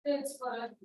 तेच परत.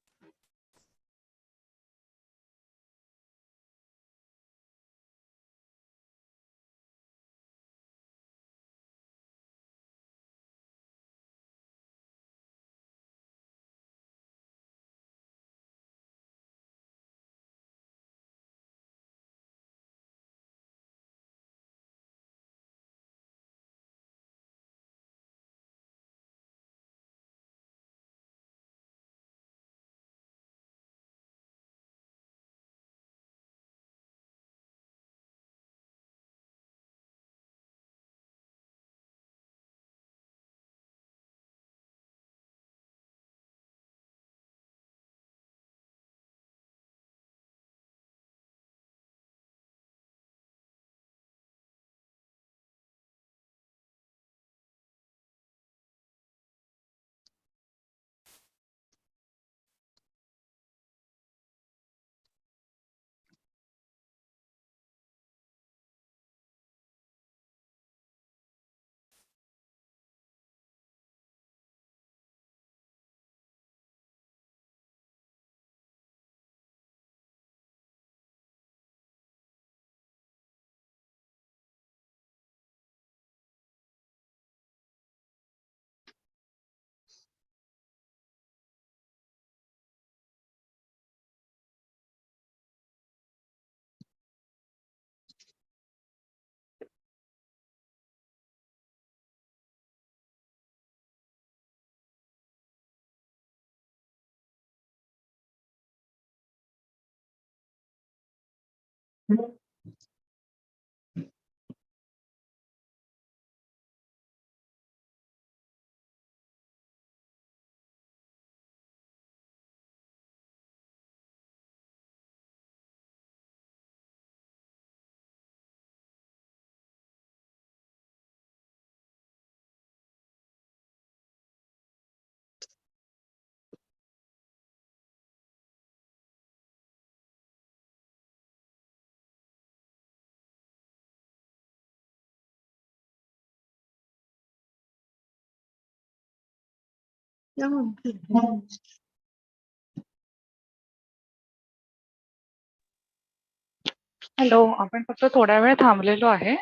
हॅलो, आपण फक्त थोडा वेळ थांबलेलो आहे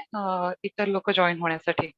इतर लोक जॉईन होण्यासाठी.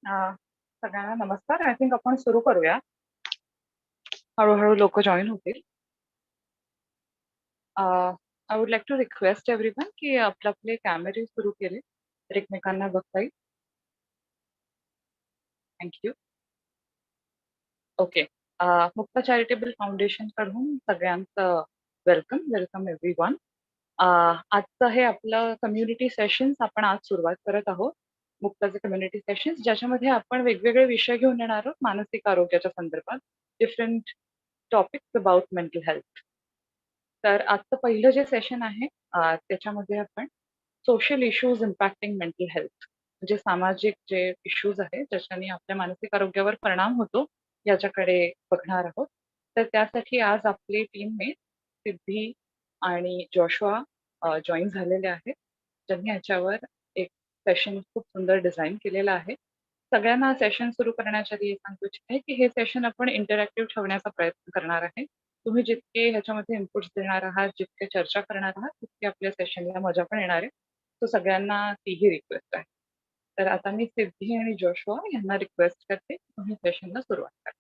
सगळ्यांना नमस्कार. आय थिंक आपण सुरू करूया. हळूहळू लोक जॉईन होतील. I would like to request everyone की आपले कॅमेरे सुरू केले तर एकमेकांना बघता येईल. Thank you. Okay. Mukta charitable foundation कडून सगळ्यांचं वेलकम एव्हरीवन. आजचं हे आपलं कम्युनिटी सेशन्स आपण आज सुरुवात करत आहोत. मुक्ताचे कम्युनिटी सेशन्स ज्याच्यामध्ये आपण वेगवेगळे विषय घेऊन येणार आहोत मानसिक आरोग्याच्या संदर्भात, different topics about mental health. तर आजचं पहिलं जे सेशन आहे त्याच्यामध्ये आपण social issues impacting mental health, म्हणजे सामाजिक जे इश्यूज आहेत ज्याच्याने आपल्या मानसिक आरोग्यावर परिणाम होतो याच्याकडे बघणार आहोत. तर त्यासाठी आज आपले टीममेट सिद्धी आणि जोशुआ जॉईन झालेले आहेत, ज्यांनी याच्यावर एक सेशन खूप सुंदर डिझाईन केलेलं आहे. सगळ्यांना सेशन सुरू करण्याच्या आधी सांगू इच्छिते की हे सेशन आपण इंटरॅक्टिव्ह ठेवण्याचा प्रयत्न करणार आहे. तुम्ही जितके ह्याच्यामध्ये इनपुट्स देणार आहात, जितके चर्चा करणार आहात, तितके आपल्या सेशनला मजा पण येणार आहे. तो सगळ्यांना तीही रिक्वेस्ट आहे. तर आता मी सिद्धी आणि जोशुआ यांना रिक्वेस्ट करते, तुम्ही सेशनला सुरुवात करा.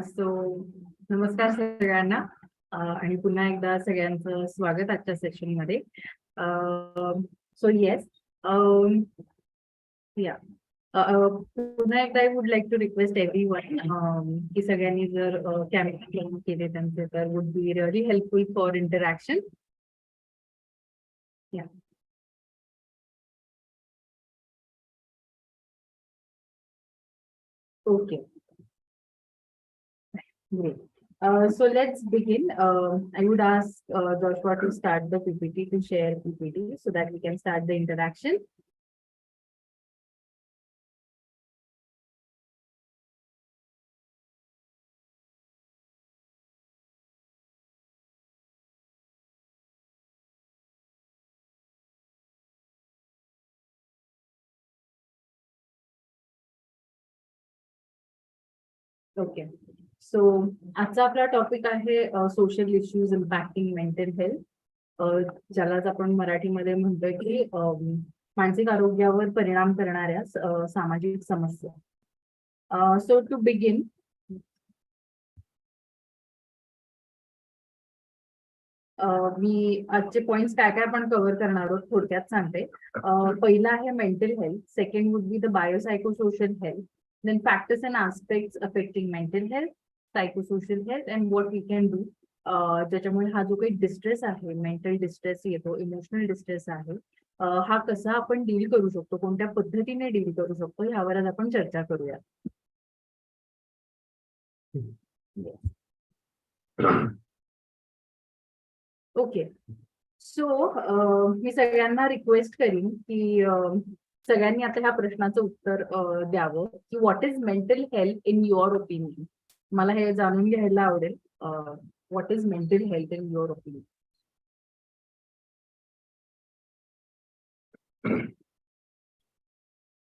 सो नमस्कार सगळ्यांना आणि पुन्हा एकदा सगळ्यांचं स्वागत आजच्या सेशन मध्ये. सो येस, या पुन्हा एकदा I would like to request everyone की सगळ्यांनी जर कॅमेरा केले त्यांचे तर would be really helpful for interaction. Yeah okay, great. So let's begin. I would ask Joshua to start the PPT, to share PPT so that we can start the interaction. Okay, so आजचा आपला topic आहे social issues impacting mental health, ज्यालाच आपण मराठीमध्ये म्हणतोय की मानसिक आरोग्यावर परिणाम करणाऱ्या सामाजिक समस्या. सो टू बिगिन, मी आजचे पॉइंट्स काय काय आपण कव्हर करणार आहोत थोडक्यात सांगते. पहिला आहे mental health, second would be the biopsychosocial health, then factors and aspects affecting mental health, psychosocial health and what we can do. ज्याच्यामुळे हा जो काही डिस्ट्रेस आहे, मेंटल डिस्ट्रेस येतो, इमोशनल डिस्ट्रेस आहे, हा कसा आपण डील करू शकतो, कोणत्या पद्धतीने डील करू शकतो यावर आज आपण चर्चा करूया. ओके, सो मी सगळ्यांना रिक्वेस्ट करीन की सगळ्यांनी आता ह्या प्रश्नाचं उत्तर द्यावं की what is mental health in your opinion. मला हे जाणून घ्यायला आवडेल, what is mental health in your opinion.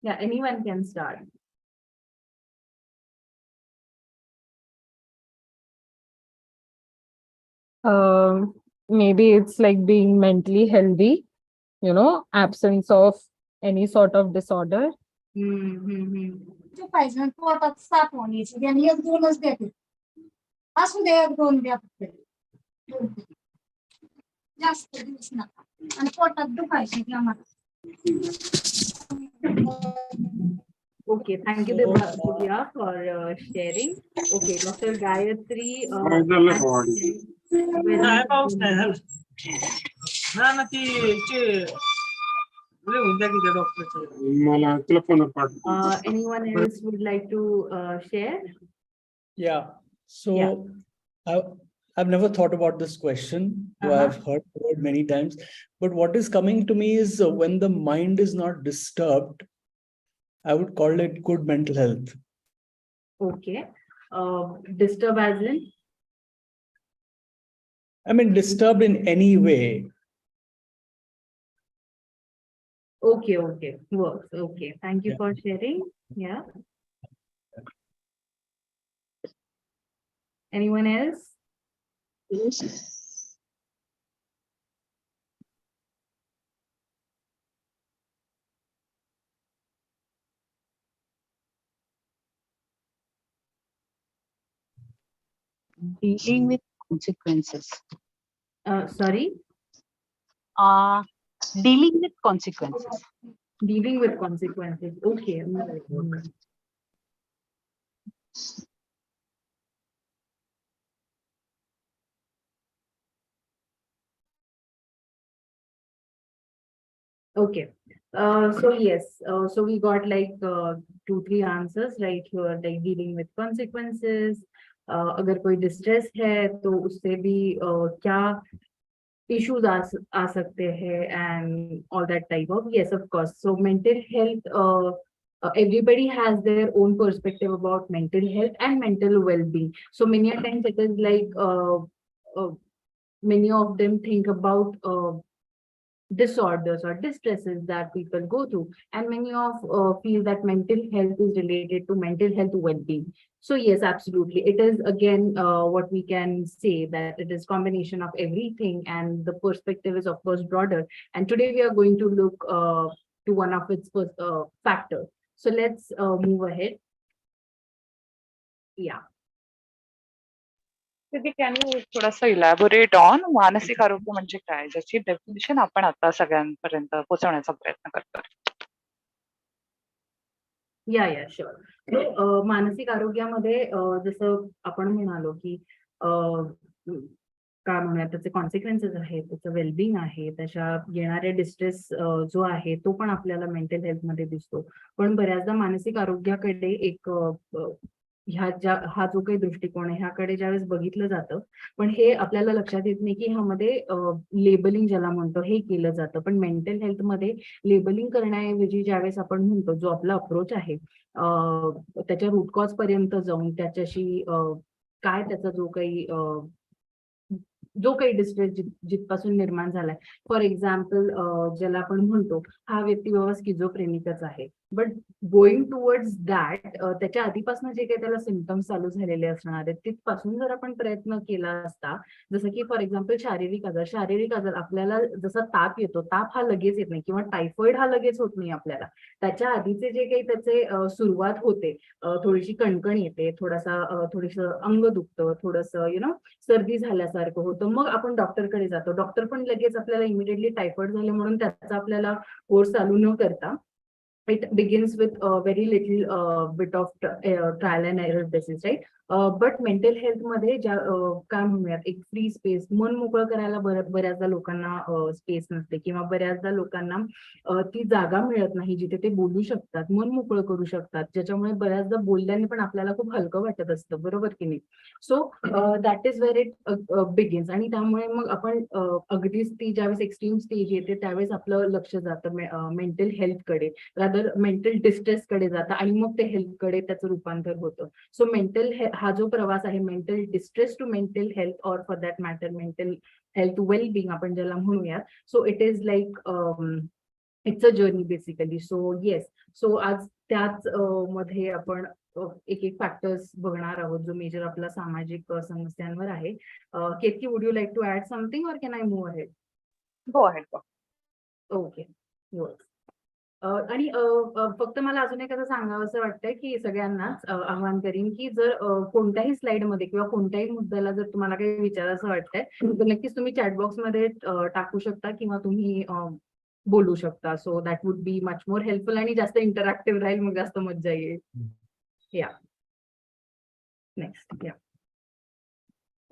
या anyone can start. Maybe it's like being mentally healthy, absence of any sort of disorder. पाहिजे पोटात साप होण्याची त्यांनी एक दोनच देते, असू दे एक दोन द्या, जास्त दिवस नका, आणि पोटात दुखायची आम्हाला. Okay, thank you Divya for sharing. Okay, Dr. Gayatri. Anyone else would like to share? Yeah, so I've never thought about this question. I've heard it many times, but what is coming to me is when the mind is not disturbed, I would call it good mental health. Okay, disturb as in? I mean, disturbed in any way. Okay, works. Okay, thank you for sharing. Yeah. Anyone else? Yes. dealing with consequences. Sorry, Dealing with consequences. dealing with consequences. Okay. Okay. So yes, so we got like 2-3 answers right here, like dealing with consequences. अगर कोई distress है तो उससे भी क्या issues आ सकते हैं and all that type of, yes, of course. So mental health, everybody has their own perspective about mental health and mental well-being. So many a times it is like many of them think about disorders or distresses that people go through, and many of feel that mental health is related to mental health well-being. So yes, absolutely, it is again what we can say, that it is combination of everything, and the perspective is of course broader, and today we are going to look to one of its factors. So let's move ahead. Yeah. दीदी, can you थोडंसं elaborate on मानसिक आरोग्य म्हणजे काय, ज्याची definition आपण आता सगळ्यांपर्यंत पोहोचवण्याचा प्रयत्न करतोय. या शुअर. मानसिक आरोग्यामध्ये जसं आपण म्हणालो की काय म्हणूया, त्याचे कॉन्सिक्वेन्सेस आहेत, त्याचं वेलबिंग आहे, त्याच्या येणारे डिस्ट्रेस जो आहे तो पण आपल्याला मेंटल हेल्थ मध्ये दिसतो. पण बऱ्याचदा मानसिक आरोग्याकडे एक हा जो काही दृष्टिकोन आहे ह्याकडे ज्यावेळेस बघितलं जातं, पण हे आपल्याला लक्षात येत नाही की ह्यामध्ये लेबलिंग ज्याला म्हणतो हे केलं जातं. पण मेंटल हेल्थ मध्ये लेबलिंग करण्याऐवजी ज्यावेळेस आपण म्हणतो जो आपला अप्रोच आहे त्याच्या रूट कॉज पर्यंत जाऊन त्याच्याशी काय त्याचा जो काही डिस्ट्रेस जिथपासून निर्माण झालाय, फॉर एक्झाम्पल ज्याला आपण म्हणतो हा व्यक्ती बाबा स्किझोफ्रेनिकच आहे, बट गोइंग टुवर्ड्स दॅट त्याच्या आधीपासून जे काही त्याला सिम्पटम्स चालू झालेले असणार आहेत तिथपासून जर आपण प्रयत्न केला असता, जसं की फॉर एक्झाम्पल शारीरिक आजार आपल्याला जसा ताप येतो, ताप हा लगेच येत नाही किंवा टायफॉइड हा लगेच होत नाही आपल्याला. त्याच्या आधीचे जे काही त्याचे सुरुवात होते, थोडीशी कणकण येते, थोडंसं अंग दुखतं, थोडंसं सर्दी झाल्यासारखं होतं, मग आपण डॉक्टरकडे जातो. डॉक्टर पण लगेच आपल्याला इमिडिएटली टायफॉइड झाले म्हणून त्याचा आपल्याला कोर्स चालू न करता it begins with a very little bit of trial and error basis, right? But mental health मध्ये काय म्हणूयात, एक फ्री स्पेस, मन मोकळं करायला बऱ्याचदा लोकांना स्पेस नसते, किंवा बऱ्याचदा लोकांना ती जागा मिळत नाही जिथे ते बोलू शकतात, मन मोकळं करू शकतात, ज्याच्यामुळे बऱ्याचदा बोलल्याने पण आपल्याला खूप हलकं वाटत असतं, बरोबर की नाही? So that is where it begins. आणि त्यामुळे मग आपण अगदीच ती ज्यावेळेस एक्स्ट्रीम स्टेज येते त्यावेळेस आपलं लक्ष जातं मेंटल हेल्थकडे, रादर मेंटल डिस्ट्रेस कडे जातं, आणि मग ते हेल्थकडे त्याचं रूपांतर होतं. सो मेंटल हा जो प्रवास आहे, mental distress to mental health, or for that matter mental health wellbeing आपण ज्याला म्हणूयात, so it is like it's a journey basically. So yes, so आज त्याच मध्ये आपण एक फॅक्टर्स बघणार आहोत जो मेजर आपला सामाजिक समस्यांवर आहे. Ketaki, would you like to add something or can I move ahead? Go ahead. Okay. आणि फक्त मला अजून एक असं सांगावं असं वाटतंय की सगळ्यांनाच आवाहन करीन की जर कोणत्याही स्लाइड मध्ये किंवा कोणत्याही मुद्द्याला जर तुम्हाला काही विचारायचं वाटतंय तर नक्कीच तुम्ही चॅटबॉक्स मध्ये टाकू शकता किंवा तुम्ही बोलू शकता. सो that would be much more helpful आणि जास्त इंटरॅक्टिव्ह राहील, मग जास्त मज्जा येईल. या नेक्स्ट. या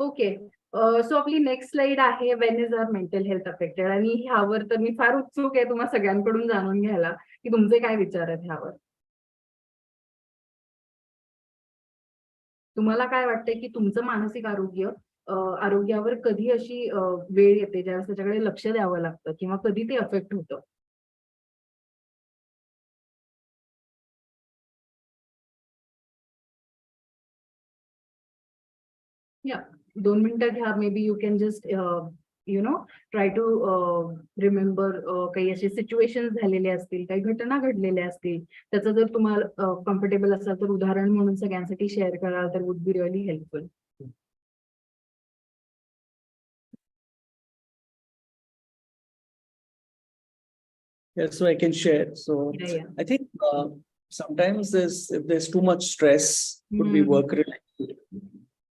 ओके. सो आपली नेक्स्ट स्लाइड आहे, when is our mental health affected, आणि ह्यावर तर मी फार उत्सुक आहे तुम्हा सगळ्यांकडून जाणून घ्यायला की तुमचे काय विचार आहेत ह्यावर. तुम्हाला काय वाटतंय की तुमचं मानसिक आरोग्यावर कधी अशी वेळ येते ज्यावेळेस त्याच्याकडे लक्ष द्यावं लागतं, किंवा कधी ते अफेक्ट होतं? या 2 मिनिटं घ्या. Maybe you can just try to remember काही असे सिच्युएशन झालेले असतील, काही घटना घडलेल्या असतील, त्याचं जर तुम्हाला कम्फर्टेबल असाल तर उदाहरण म्हणून सगळ्यांसाठी शेअर कराल तर would be really helpful. Yeah, so I can share. So Yeah. I think sometimes if there's too much stress, could be work related,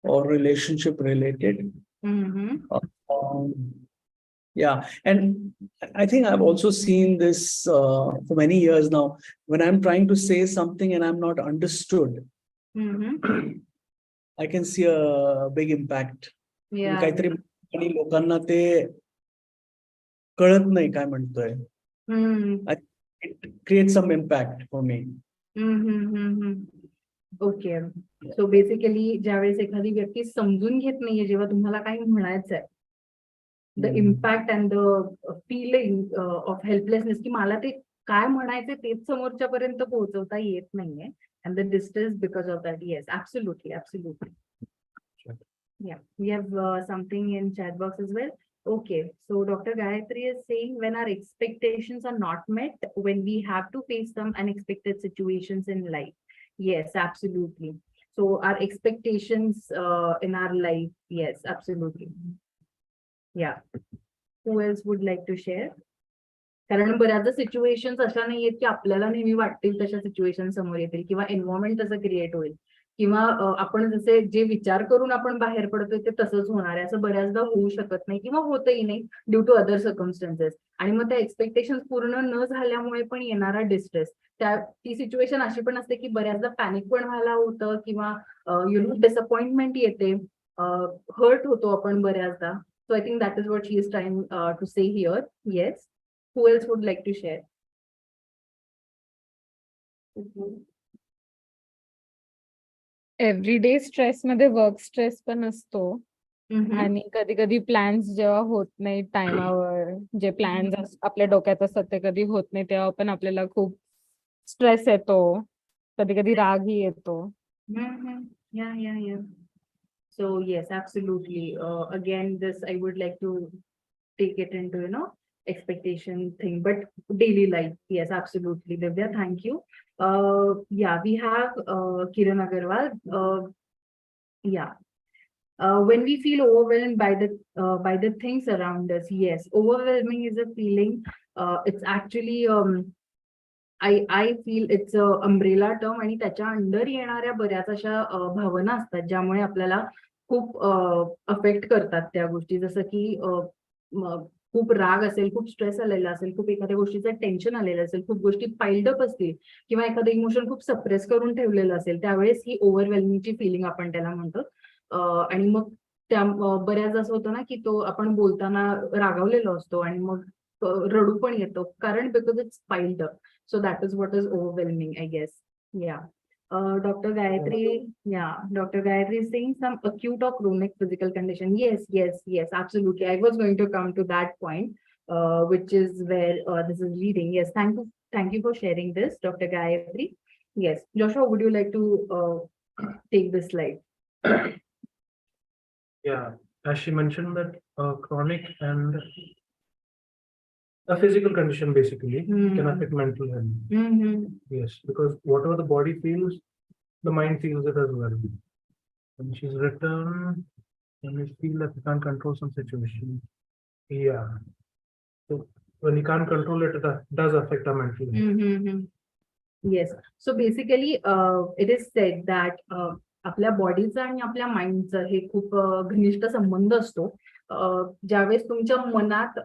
or relationship related. Um, yeah, and I think I've also seen this for many years now. When I'm trying to say something and I'm not understood, I can see a big impact. Yeah. काहीतरी आणि लोकांना ते कळत नाही काय म्हणतोय. It creates some impact for me. Okay. So basically ज्यावेळेस एखादी व्यक्ती समजून घेत नाहीये जेव्हा तुम्हाला काही म्हणायचंय, the impact and the feeling of helplessness, की मला ते काय म्हणायचे तेच समोरच्यापर्यंत पोहोचवता येत नाहीये, and the distance because of that. Yes, absolutely. Yeah, we have something in chat box as well. Okay, so Dr. Gayatri is saying when our expectations are not met, when we have to face some unexpected situations in life. Yes, absolutely. So our expectations in our life, yes, absolutely. Yeah. Who else would like to share? कारण बऱ्याचदा situations अशा नाहीयेत की आपल्याला नेहमी वाटतील तशा situation समोर येतील किंवा एन्व्हायरमेंट तसं क्रिएट होईल किंवा आपण जसे जे विचार करून आपण बाहेर पडतोय ते तसंच होणार आहे असं बऱ्याचदा होऊ शकत नाही किंवा होतही नाही ड्यू टू अदर सर्कमस्टन्सेस. आणि मग त्या एक्सपेक्टेशन पूर्ण न झाल्यामुळे पण येणारा डिस्ट्रेस, ती सिच्युएशन अशी पण असते की बऱ्याचदा पॅनिक पण व्हायला होतं किंवा डिसअपॉइंटमेंट येते, हर्ट होतो आपण बऱ्याचदा. So I think that is what she is trying to say here. Yes. Who else would like to share? Everyday stress मध्ये वर्क स्ट्रेस पण असतो आणि कधी कधी प्लॅन्स जेव्हा होत नाही टाइमावर, जे प्लॅन्स आपल्या डोक्यात असतात ते कधी होत नाही, तेव्हा पण आपल्याला खूप स्ट्रेस येतो, कधी कधी रागही येतो. Yeah. So yes, absolutely. Again, this I would like to take it into, expectation thing, but daily life. Yes, absolutely. Divya, thank you. Yeah, we have Kiran Agarwal. Yeah. When we feel overwhelmed by the things around us, yes, overwhelming is a feeling. It's actually I feel it's a umbrella term आणि त्याच्या under येणाऱ्या बऱ्याच अशा भावना असतात ज्यामुळे आपल्याला खूप affect करतात त्या गोष्टी. जसं की खूप राग असेल, खूप स्ट्रेस आलेला असेल, खूप एखाद्या गोष्टीचं टेन्शन आलेलं असेल, खूप गोष्टी पाइल्ड अप असतील किंवा एखादं इमोशन खूप सप्रेस करून ठेवलेलं असेल, त्यावेळेस ही ओव्हरवेल्मिंगची फिलिंग आपण त्याला म्हणतो. आणि मग त्या बऱ्याच असं होतं ना की तो आपण बोलताना रागावलेलो असतो आणि मग रडू पण येतो कारण because it's piled up. So that is what is overwhelming, I guess. Yeah. Dr. Gayatri, Dr. Gayatri is saying some acute or chronic physical condition. Yes, absolutely. I was going to come to that point, which is where this is leading. Yes, thank you for sharing this, Dr. Gayatri. Yes, Joshua, would you like to take this slide? Yeah, as she mentioned that chronic and a physical condition basically can affect mental health. Yes, because whatever the body feels, the mind feels it as well. When she's written, when we feel that we can't control some situation, yeah. So when you can't control it, it does affect our mental health. Yes. So basically, it is said that आपल्या बॉडीचा आणि आपल्या माइंडचा हे खूप घनिष्ठ संबंध असतो. ज्यावेळेस तुमच्या मनात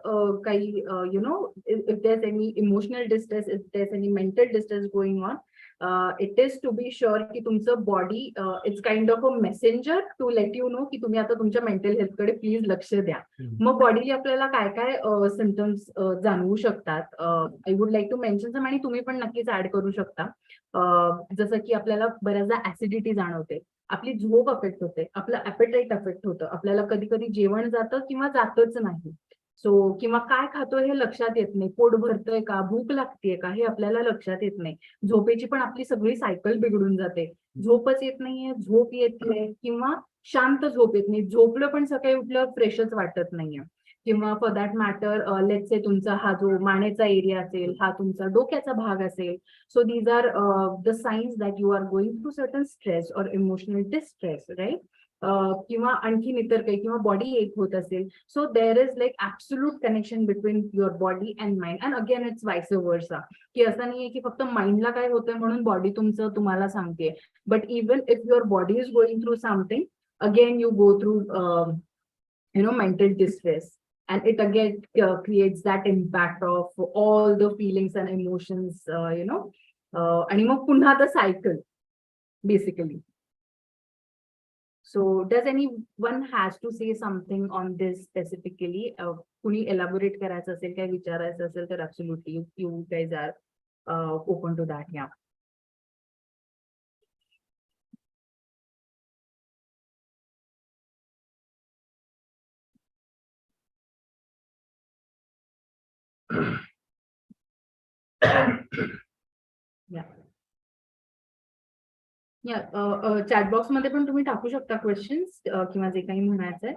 काही if there's any emotional distress, if there's any mental distress going on, it is to be sure की तुमचं body it's kind of a messenger to let you know की तुम्ही आता तुमच्या मेंटल हेल्थकडे प्लीज लक्ष द्या. मग बॉडीली आपल्याला काय काय सिम्पटम्स जाणवू शकतात, I would like to mention some आणि तुम्ही पण नक्कीच ऍड करू शकता. जसं की आपल्याला बऱ्याचदा ऍसिडिटी जाणवते, आपली झोप अफेक्ट होते, आपलं ॲपेटाईट अफेक्ट होतं, आपल्याला कधी कधी जेवण जातं किंवा जातच नाही. सो किंवा काय खातोय हे लक्षात येत नाही, पोट भरतोय का, भूक लागतेय का हे आपल्याला लक्षात येत नाही. झोपेची पण आपली सगळी सायकल बिघडून जाते, झोपच येत नाहीये, झोप येते किंवा शांत झोप येत नाही, झोपलं पण सकाळी उठलं फ्रेशच वाटत नाहीये. किंवा for that matter let's say तुमचा हा जो मानेचा एरिया असेल, हा तुमचा डोक्याचा भाग असेल. So these are the signs that you are going through certain stress or emotional distress, right. किंवा आणखीन इतर काही किंवा बॉडी एक होत असेल. So there is like absolute connection between your body and mind. And again it's vice versa, की असं नाहीये की फक्त माइंडला काय होतंय म्हणून बॉडी तुमचं तुम्हाला सांगते. But even if your body is going through something, again you go through mental distress, and it again creates that impact of all the feelings and emotions, आणि मग पुन्हा the cycle basically. So does anyone has to say something on this specifically? कुणी elaborate करायचं असेल, काही विचारायचं असेल तर absolutely you guys are open to that. Yeah. Chat box मध्ये पण तुम्ही टाकू शकता क्वेश्चन्स किंवा जे काही म्हणायचंय.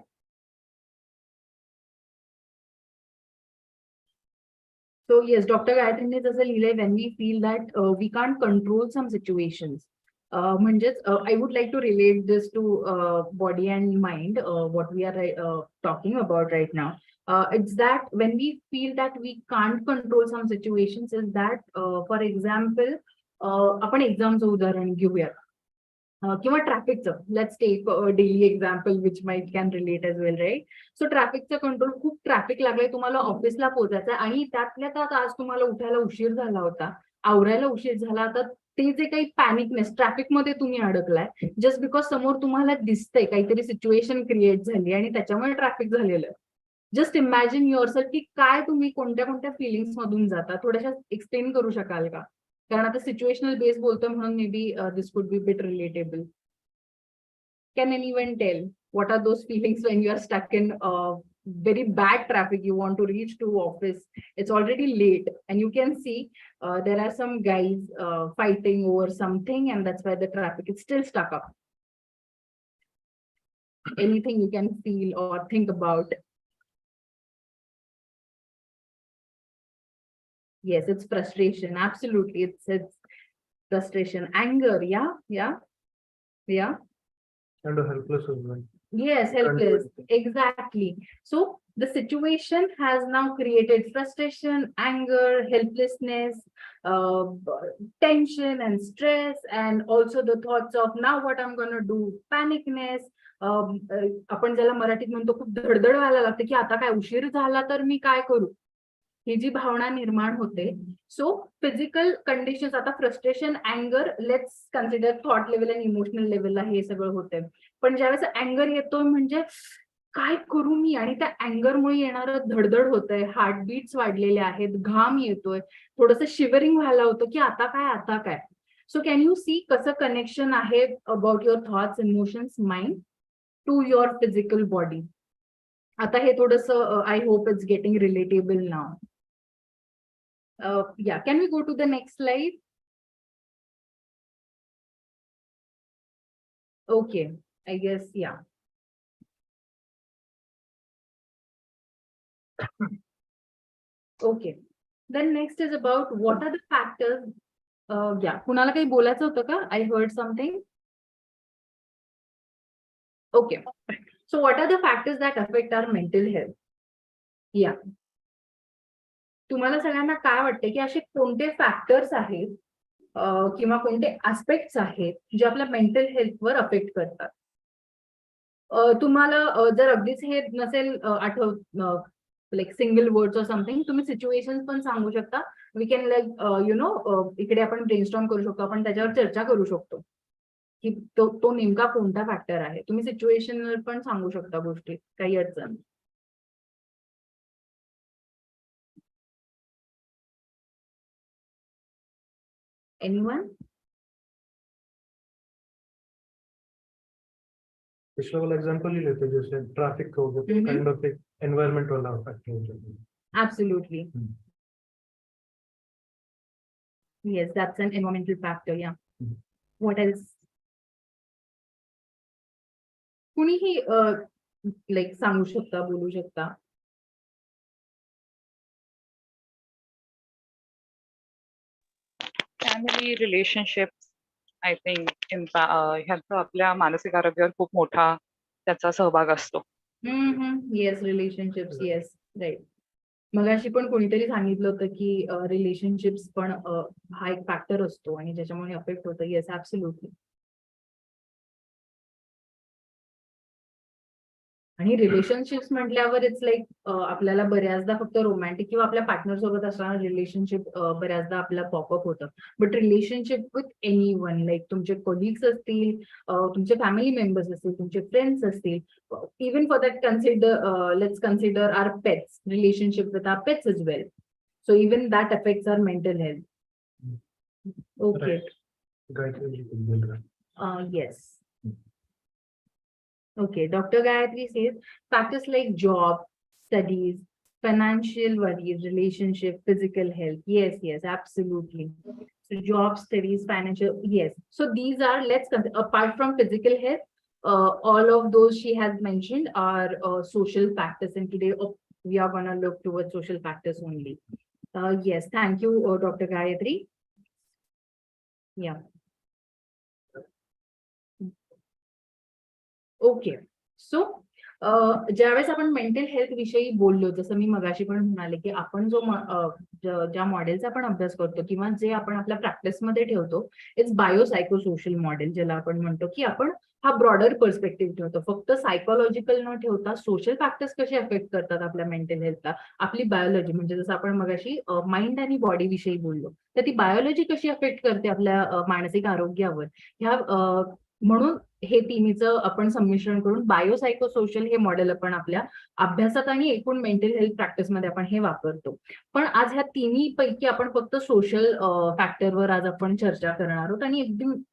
So yes, Dr. Gayathri जसं लिहिलंय, when we feel that we can't control some situations. म्हणजेच I would like to relate this to body and mind, what we are talking about right now. It's that when we feel that we can't control some situations, is that for example, आपण एक्झामचं उदाहरण घेऊया किंवा ट्रॅफिकचं. Let's take daily example which might can relate as well, right? So ट्रॅफिकचं control, खूप traffic लागलंय, तुम्हाला ऑफिसला पोहोचायचं आणि त्यातल्या त्यात आज तुम्हाला उठायला उशीर झाला होता, आवरायला उशीर झाला, तर ते जे काही पॅनिकनेस ट्रॅफिकमध्ये तुम्ही अडकलाय जस्ट बिकॉज समोर तुम्हाला दिसतंय काहीतरी सिच्युएशन क्रिएट झाली आणि त्याच्यामुळे ट्रॅफिक झालेलं आहे. जस्ट इमॅजिन युअरसेल्फ की काय तुम्ही कोणत्या कोणत्या फिलिंग्स मधून जाता, थोड्याशा एक्सप्लेन करू शकाल का? कारण आता सिच्युएशनल बेस बोलतोय म्हणून may be this could be bit relatable. Can anyone tell what are those feelings when you are stuck in very bad traffic? You want to reach to office, it's already late, and you can see there are some guys fighting over something, and that's why the traffic is still stuck up. Anything you can feel or think about? Yes, it's frustration. Absolutely, it's frustration, anger. Yeah. Kind of helpless as well. Yes, helpless. Exactly. So the situation has now created frustration, anger, helplessness, tension and stress, and also the thoughts of now what I'm going to do, panicness. आपण ज्याला मराठीत म्हणतो खूप धडधड व्हायला लागते की आता काय उशीर झाला तर मी काय करू, ही जी भावना निर्माण होते. सो फिजिकल कंडिशन्स, आता फ्रस्ट्रेशन, अँगर, लेट्स कन्सिडर थॉट लेवल आणि इमोशनल लेवलला हे सगळं होतंय. पण ज्यावेळेस अँगर येतोय म्हणजे काय करू मी, आणि त्या अँगरमुळे येणारं धडधड होतंय, हार्टबीट्स वाढलेले आहेत, घाम येतोय, थोडंसं शिवरिंग व्हायला होतं की आता काय. सो कॅन यू सी कसं कनेक्शन आहे about your thoughts, emotions, mind to your physical body. आता हे थोडंसं I hope it's getting relatable now. Yeah, can we go to the next slide? Okay, I guess, yeah. Okay, then next is about what are the factors. Yeah, कुणाला काही बोलायचं होतं का? I heard something. Okay, so what are the factors that affect our mental health? Yeah. तुम्हाला सगळ्यांना काय वाटते की असे कोणते फॅक्टर्स आहेत किंवा कोणते ऍस्पेक्ट्स आहेत जे आपल्या मेंटल हेल्थवर अफेक्ट करतात? तुम्हाला जर अगदीच हे नसेल आठवत, like single words or something, तुम्ही सिच्युएशन पण सांगू शकता. वी कॅन लाईक इकडे आपण ब्रेनस्टॉर्म करू शकतो, आपण त्याच्यावर चर्चा करू शकतो की तो नेमका कोणता फॅक्टर आहे. तुम्ही सिच्युएशनवर पण सांगू शकता गोष्टी, काही अडचण. Anyone? पिछला वाला एग्जांपल ही लेते जैसे ट्रैफिक का हो गया, काइंड ऑफ एक एनवायरनमेंट वाला फैक्टर हो जाता है. Absolutely. Yes, that's an environmental factor. Yeah. What else? कुणीही लाईक सांगू शकता, बोलू शकता. फॅमिली रिलेशनशिप्स, आय थिंक ह्याचा आपल्या मानसिक आरोग्यावर खूप मोठा त्याचा सहभाग असतो. Yes, relationships, yes, right. मगाशी पण कोणीतरी सांगितलं होतं की रिलेशनशिप्स पण हा एक फॅक्टर असतो आणि ज्याच्यामुळे अफेक्ट होतं. Yes, absolutely. आणि रिलेशनशिप्स म्हटल्यावर इट्स लाईक आपल्याला बऱ्याचदा फक्त रोमॅन्टिक किंवा आपल्या पार्टनर सोबत असणारं रिलेशनशिप बऱ्याचदा आपल्याला पॉपअप होतं. But relationship with anyone, like तुमचे कोलिग्स असतील, तुमचे फॅमिली मेंबर्स असतील, तुमचे फ्रेंड्स असतील, even for that let's consider our pets, relationship with our pets is well. So even that affects our mental health. Okay. Right. Gayatri ji could build that. Yes. Okay, Dr. Gayatri says factors like job, studies, financial worries, relationship, physical health. Yes, yes, absolutely. So job, studies, financial, yes. So these are, apart from physical health, all of those she has mentioned are social factors, and today we are going to look towards social factors only. Yes, thank you, Dr. Gayatri. Yeah. Okay. So ज्यावेळेस आपण mental health विषयी बोललो, जसं मी मगाशी पण म्हणाले की आपण ज्या मॉडेलचा आपण अभ्यास करतो किंवा जे आपण आपल्या प्रॅक्टिसमध्ये ठेवतो, इट्स बायोसायकोसोशल मॉडेल, ज्याला आपण म्हणतो की आपण हा ब्रॉडर पर्स्पेक्टिव्ह ठेवतो. फक्त सायकोलॉजिकल न ठेवता सोशल फॅक्टर्स कसे अफेक्ट करतात आपल्या मेंटल हेल्थला, आपली बायोलॉजी, म्हणजे जसं आपण मगाशी माइंड आणि बॉडी विषयी बोललो, तर ती बायोलॉजी कशी अफेक्ट करते आपल्या मानसिक आरोग्यावर, ह्या म्हणून हे तिन्हीचं आपण संमिश्रण करून बायोसायकोसोशल हे मॉडेल आपण आपल्या अभ्यासात आणि एकूण मेंटल हेल्थ प्रॅक्टिसमध्ये आपण हे वापरतो. पण आज ह्या तिन्ही पैकी आपण फक्त सोशल फॅक्टरवर आज आपण चर्चा करणार आहोत, आणि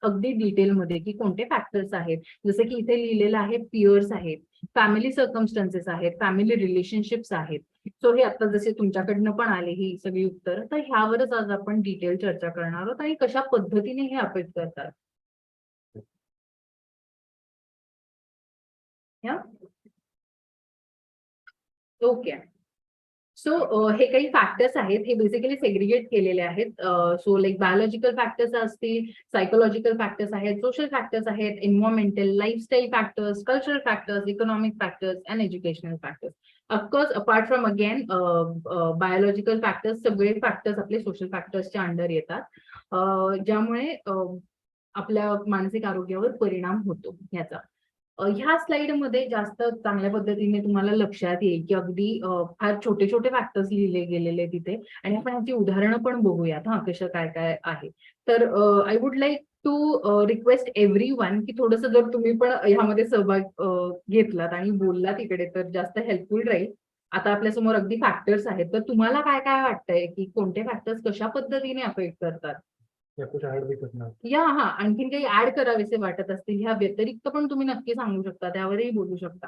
अगदी डिटेलमध्ये की कोणते फॅक्टर्स आहेत, जसं की इथे लिहिलेलं आहे पियर्स आहेत, फॅमिली सर्कमस्टन्सेस आहेत, फॅमिली रिलेशनशिप्स आहेत. सो हे आता जसे तुमच्याकडनं पण आले ही सगळी उत्तरं, तर ह्यावरच आज आपण डिटेल चर्चा करणार आहोत आणि कशा पद्धतीने हे अफेक्ट करतात. ओके. सो हे काही फॅक्टर्स आहेत, हे बेसिकली सेग्रिगेट केलेले आहेत. सो लाईक बायोलॉजिकल फॅक्टर्स असतील, सायकोलॉजिकल फॅक्टर्स आहेत, सोशल फॅक्टर्स आहेत, environmental, lifestyle factors, cultural factors, economic factors and educational factors. Of course apart from again biological factors, सगळे फॅक्टर्स आपले सोशल फॅक्टर्सच्या अंडर येतात, ज्यामुळे आपल्या मानसिक आरोग्यावर परिणाम होतो ह्याचा. ह्या स्लाइडमध्ये जास्त चांगल्या पद्धतीने तुम्हाला लक्षात येईल की अगदी फार छोटे छोटे फॅक्टर्स लिहिले गेलेले तिथे, आणि आपण ह्याची उदाहरणं पण बघूयात हा कसं काय काय आहे. तर I would like to request everyone की थोडंसं जर तुम्ही पण ह्यामध्ये सहभाग घेतलात आणि बोललात इकडे तर जास्त हेल्पफुल राहील. आता आपल्यासमोर अगदी फॅक्टर्स आहेत, तर तुम्हाला काय काय वाटतंय की कोणते फॅक्टर्स कशा पद्धतीने अफेक्ट करतात, या कुछ ऐड भी करना है. या आणखीन काही ऍड करावेसे वाटत असतील, ह्या व्यतिरिक्त पण तुम्ही नक्की सांगू शकता, त्यावरही बोलू शकता.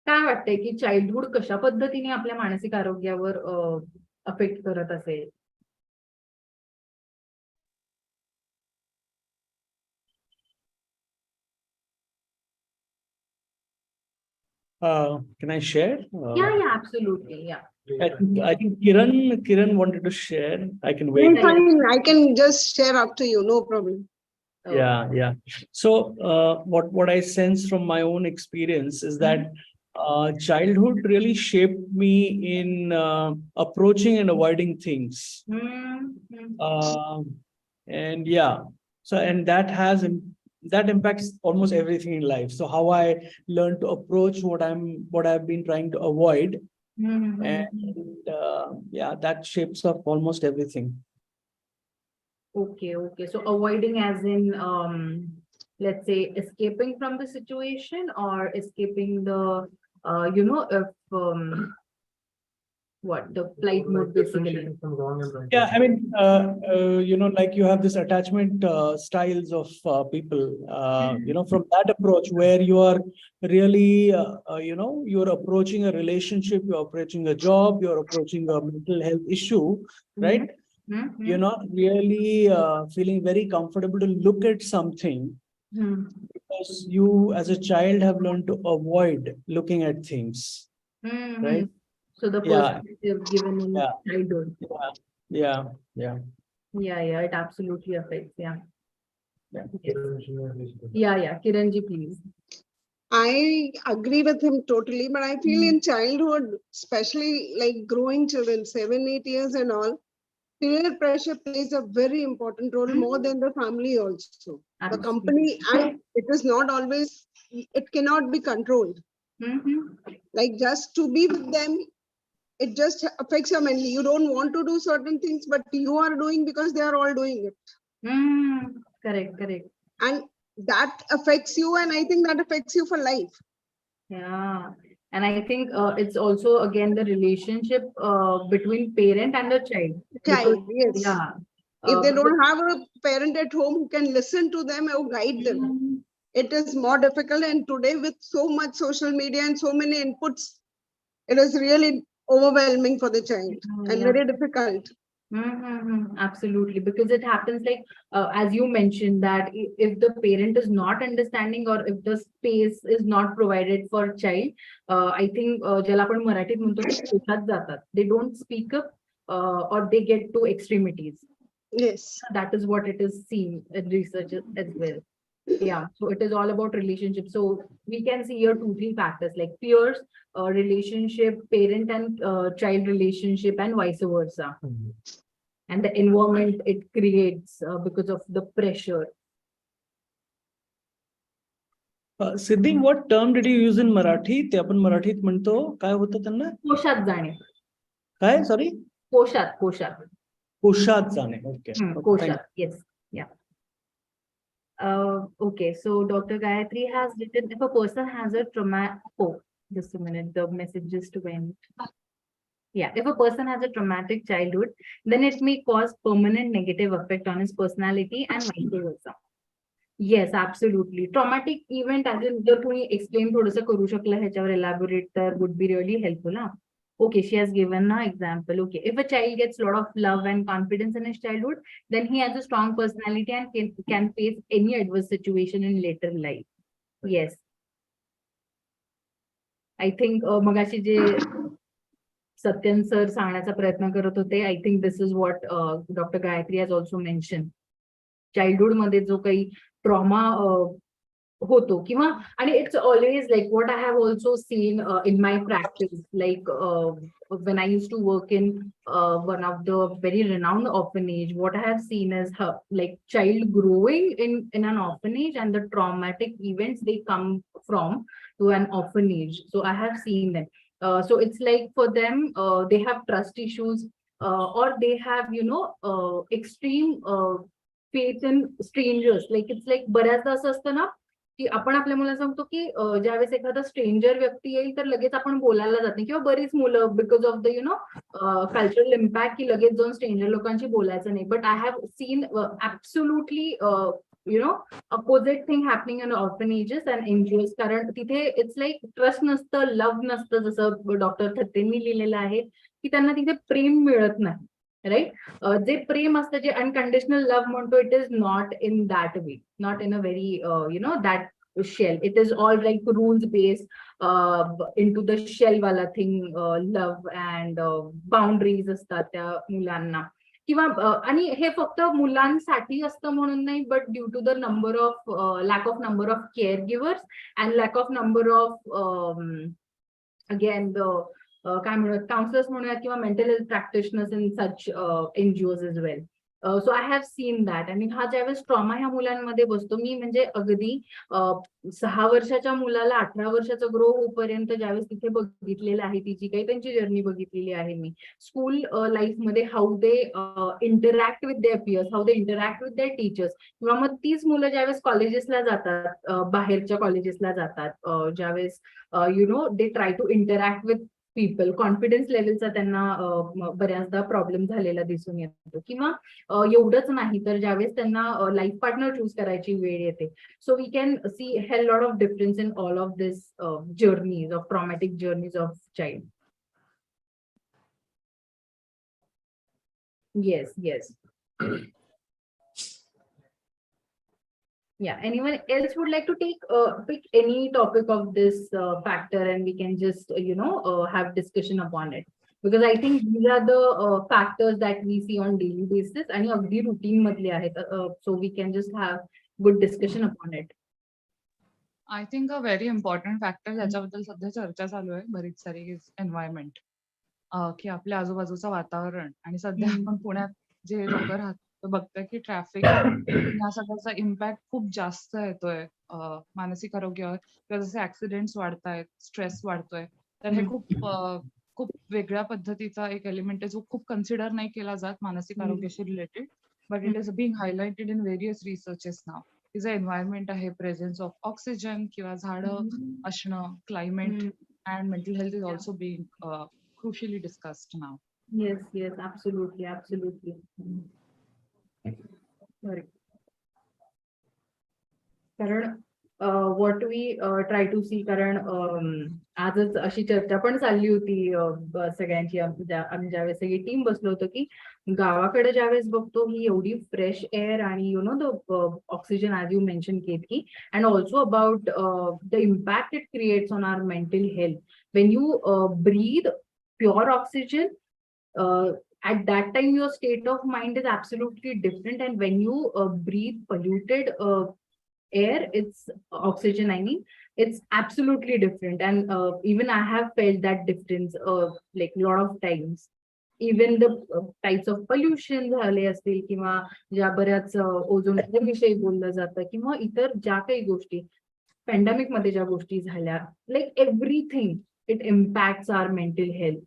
काय वाटतंय की चाइल्डहुड कशा पद्धतीने आपल्या मानसिक आरोग्यावर अफेक्ट करत असेल? Can I share? Yeah, absolutely. Yeah. I think Kiran wanted to share. I can wait. Yeah. Fine, I can just share up to you, no problem. Yeah. So what I sense from my own experience is that childhood really shaped me in approaching and avoiding things. And yeah, so and that impacts almost everything in life. So how I learned to approach what I've been trying to avoid, and yeah, that shapes up almost everything. Okay. So avoiding as in let's say escaping from the situation, or escaping the what the flight mode basically. Differentiating from wrong and right. Yeah, I mean, like you have this attachment styles of people, from that approach where you are really, you're approaching a relationship, you're approaching a job, you're approaching a mental health issue, right? You're not really feeling very comfortable to look at something because you as a child have learned to avoid looking at things, right? So the perspective given in childhood. Yeah, it absolutely affects. Yeah. Yeah. Yeah, Kiranji, please. I agree with him totally, but I feel in childhood, especially like growing children, 7-8 years and all, peer pressure plays a very important role, more than the family also. The Absolutely. company, and it is not always, it cannot be controlled. Like just to be with them, it just affects your mentally. You don't want to do certain things, but you are doing because they are all doing it. Correct. And that affects you, and I think that affects you for life. Yeah. And I think it's also again the relationship between parent and the child. Child, yes. Yeah. If they don't have a parent at home who can listen to them or guide them, it is more difficult. And today, with so much social media and so many inputs, it is really overwhelming for the child and Yeah. very difficult. Absolutely, because it happens like as you mentioned that if the parent is not understanding or if the space is not provided for child, I think ज्याला आपण मराठीत म्हणतो ते पोटात जातात. They don't speak up or they get to extremities. Yes. That is what it is seen in research as well. Yeah, so it is all about relationship. So we can see here 2-3 factors like peers, relationship, parent and child relationship, and vice versa. And the environment it creates because of the pressure. Siddhi, what term did you use in Marathi? ते आपण मराठीत म्हणतो काय होतं त्यांना? कोशात जाणे. काय? Sorry? कोशात. कोशात जाणे. Okay. Koshak, yes. Yeah. Okay, so Dr. Gayatri has written, if a person has a trauma, just a minute, the message just went. Yeah, if a person has a traumatic childhood, then it may cause permanent negative effect on his personality and vice versa. Yes, absolutely. Traumatic event, as in, जर कोणी explain थोडंसं करू शकलं ह्याच्यावर elaborate तर would be really helpful. Okay, she has given an example. Okay, if a child gets a lot of love and confidence in his childhood, then he has a strong personality and can face any adverse situation in later life. Yes. I think मगाशी जे Satyan sir सांगण्याचा प्रयत्न करत होते, I think this is what Dr. Gayatri has also mentioned. Childhood मध्ये जो काही trauma होतो किंवा आणि it's always like what I have also seen in my practice, like when I used to work in one of the very renowned orphanage, what I have seen is like child growing in an orphanage and the traumatic events they come from to an orphanage. So I have seen them. So it's like for them they have trust issues or they have extreme faith in strangers. Like it's like बऱ्याचदा असं असतं ना की आपण आपल्या मुलाला सांगतो की ज्यावेळेस एखादा स्ट्रेंजर व्यक्ती येईल तर लगेच आपण बोलायला जात नाही किंवा बरीच मुलं because of the cultural impact की लगेच जाऊन स्ट्रेंजर लोकांशी बोलायचं नाही. But I have scene absolutely opposite thing happening in orphanages and NGOs, कारण तिथे इट्स लाईक ट्रस्ट नसतं, लव्ह नसतं, जसं डॉक्टर थत्तेंनी लिहिलेलं आहे की त्यांना तिथे प्रेम मिळत नाही. राईट, जे प्रेम असतं जे अनकंडिशनल लव्ह म्हणतो, it is not in that way, not in a very that shell. It is all like rules based into the shell wala thing, love and boundaries असतात त्या मुलांना. किंवा आणि हे फक्त मुलांसाठी असतं म्हणून नाही, but due to the number of lack of number of caregivers and lack of number of again the काय म्हणूयात काउन्सिलर्स म्हणूयात किंवा mental health practitioners in such NGOs as well. So I have seen that. आणि हा ज्यावेळेस trauma ह्या मुलांमध्ये बसतो, मी म्हणजे अगदी 6 वर्षाच्या मुलाला 18 वर्षाचा ग्रो होईपर्यंत ज्यावेळेस तिथे बघितलेलं आहे, तिची काही त्यांची जर्नी बघितलेली आहे मी स्कूल लाईफमध्ये, how they interact with their peers, how they interact with their teachers. किंवा मग तीच मुलं ज्यावेळेस कॉलेजेसला जातात, बाहेरच्या कॉलेजेसला जातात, ज्यावेळेस they try to interact with people, confidence लेवलचा त्यांना बऱ्याचदा प्रॉब्लेम झालेला दिसून येतो. किंवा एवढंच नाही तर ज्यावेळेस त्यांना लाईफ पार्टनर चूज करायची वेळ येते. So we can see hell lot of difference in all of this journeys of traumatic journeys of child. Yes. Yeah, anyone else would like to pick any topic of this factor and we can just have discussion upon it, because I think these are the factors that we see on daily basis and agdi routine madle ahet, so we can just have good discussion upon it. I think a very important factor ज्याच्याबद्दल सध्या चर्चा चालू आहे बरीच सारी, is environment, की आपल्या आजूबाजूचं वातावरण. आणि सध्या आपण पुण्यात जे लोक राहतात बघतोय की ट्रॅफिक ह्या सगळ्याचा इम्पॅक्ट खूप जास्त येतोय मानसिक आरोग्यावर किंवा जसे ऍक्सिडेंट्स वाढतायत, स्ट्रेस वाढतोय, तर हे खूप वेगळ्या पद्धतीचा एक एलिमेंट आहे जो खूप कन्सिडर नाही केला जात मानसिक आरोग्याशी related, but it is being highlighted in various researches now. की जे एन्व्हायरमेंट आहे, प्रेझेन्स ऑफ ऑक्सिजन किंवा झाडं असणं, climate and mental health is also being crucially discussed now. Yes, absolutely. Correct. कारण what we try to see, कारण आजच अशी चर्चा पण चालली होती सगळ्यांची, आम्ही ज्यावेळेस सगळी टीम बसलो होतो की गावाकडे ज्यावेळेस बघतो ही एवढी फ्रेश एअर आणि you know the oxygen as you mention Ketaki, and also about the impact it creates on our mental health when you breathe pure oxygen. At that time your state of mind is absolutely different, and when you breathe polluted air, it's oxygen, I mean, it's absolutely different. And even I have felt that difference like a lot of times. Even the types of pollution झाले असतील किंवा ज्या बऱ्याच ozone विषयी बोललं जातं किंवा इतर ज्या काही गोष्टी पॅन्डेमिक मध्ये ज्या गोष्टी झाल्या, like everything, it impacts our mental health.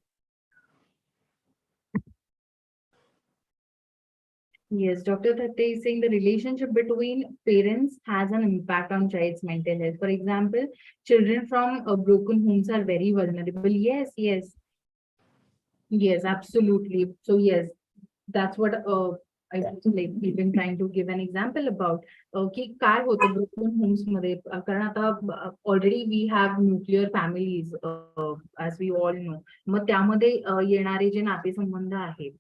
Yes, Dr. Thatte is saying the relationship between parents has an impact on child's mental health. For example, children from broken homes are very vulnerable. Yes, absolutely. So yes, that's what I was like even trying to give an example about. की काय होतं broken homes मध्ये, कारण आता already we have nuclear families as we all know. मग त्यामध्ये येणारे जे नातेसंबंध आहेत,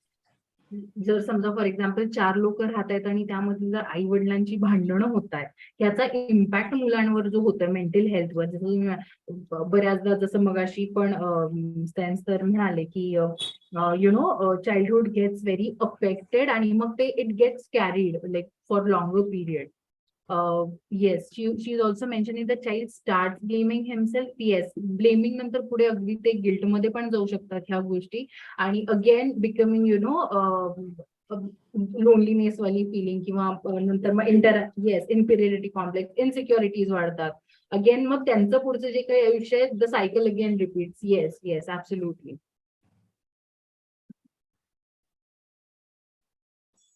जर समजा फॉर एक्झाम्पल 4 लोक राहत आहेत आणि त्यामध्ये जर आई वडिलांची भांडणं होत आहेत, याचा इम्पॅक्ट मुलांवर जो होतोय मेंटल हेल्थवर, जसं बऱ्याचदा जसं मगाशी पण सर म्हणाले की you know childhood gets very affected आणि मग ते it gets carried like for longer period. Yes, she is also mentioning the child starts blaming himself. Yes, blaming नंतर पुढे अगदी ते गिल्ट मध्ये पण जाऊ शकतात ह्या गोष्टी, आणि again becoming you know loneliness वाली फिलिंग किंवा नंतर मग इन्फिरियरिटी कॉम्प्लेक्स, इनसिक्युरिटीज वाढतात. अगेन मग त्यांचं पुढचं जे काही आयुष्य आहे, the cycle again repeats. Yes absolutely.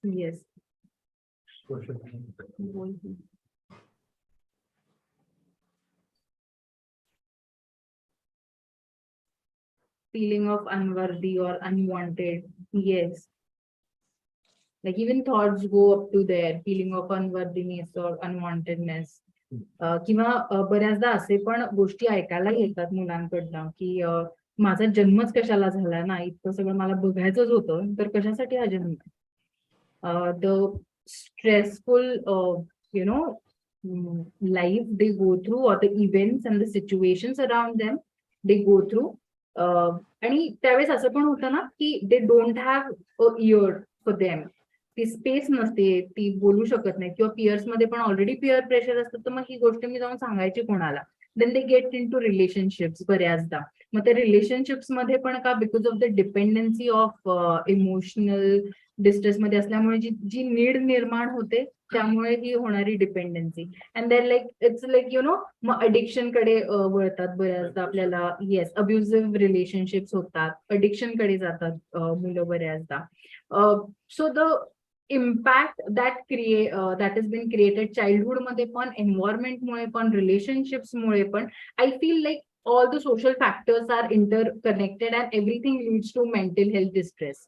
Yes. Feeling of unworthy or unwanted. Yes, like even thoughts go up to there, feeling of unworthiness or unwantedness. किंवा बऱ्याचदा असे पण गोष्टी ऐकायला येतात मुलांकडनं की माझा जन्मच कशाला झाला ना, इतकं सगळं मला बघायचंच होतं, तर कशासाठी हा जन्म. The stressful you know life they go through, or the events and the situations around them they go through. आणि त्यावेळेस असं पण होतं ना की they don't have a year for them, ती स्पेस नसते, ती बोलू शकत नाही, किंवा पियर्स मध्ये पण ऑलरेडी पियर प्रेशर असतं, तर मग ही गोष्ट मी जाऊन सांगायची कोणाला. Then they get into relationships बऱ्याचदा. मग त्या रिलेशनशिप्स मध्ये पण का, because of the dependency of emotional distress मध्ये असल्यामुळे जी नीड निर्माण होते, त्यामुळे ही होणारी dependency. And then like it's like you know मग अडिक्शन कडे वळतात बऱ्याचदा आपल्याला. येस, अब्युझिव्ह रिलेशनशिप्स होतात, अडिक्शन कडे जातात मुलं बऱ्याचदा. So the impact that is been created childhood मध्ये पण, एन्व्हायरमेंटमुळे पण, रिलेशनशिप्समुळे पण, I feel like all the social factors are interconnected and everything leads to mental health distress.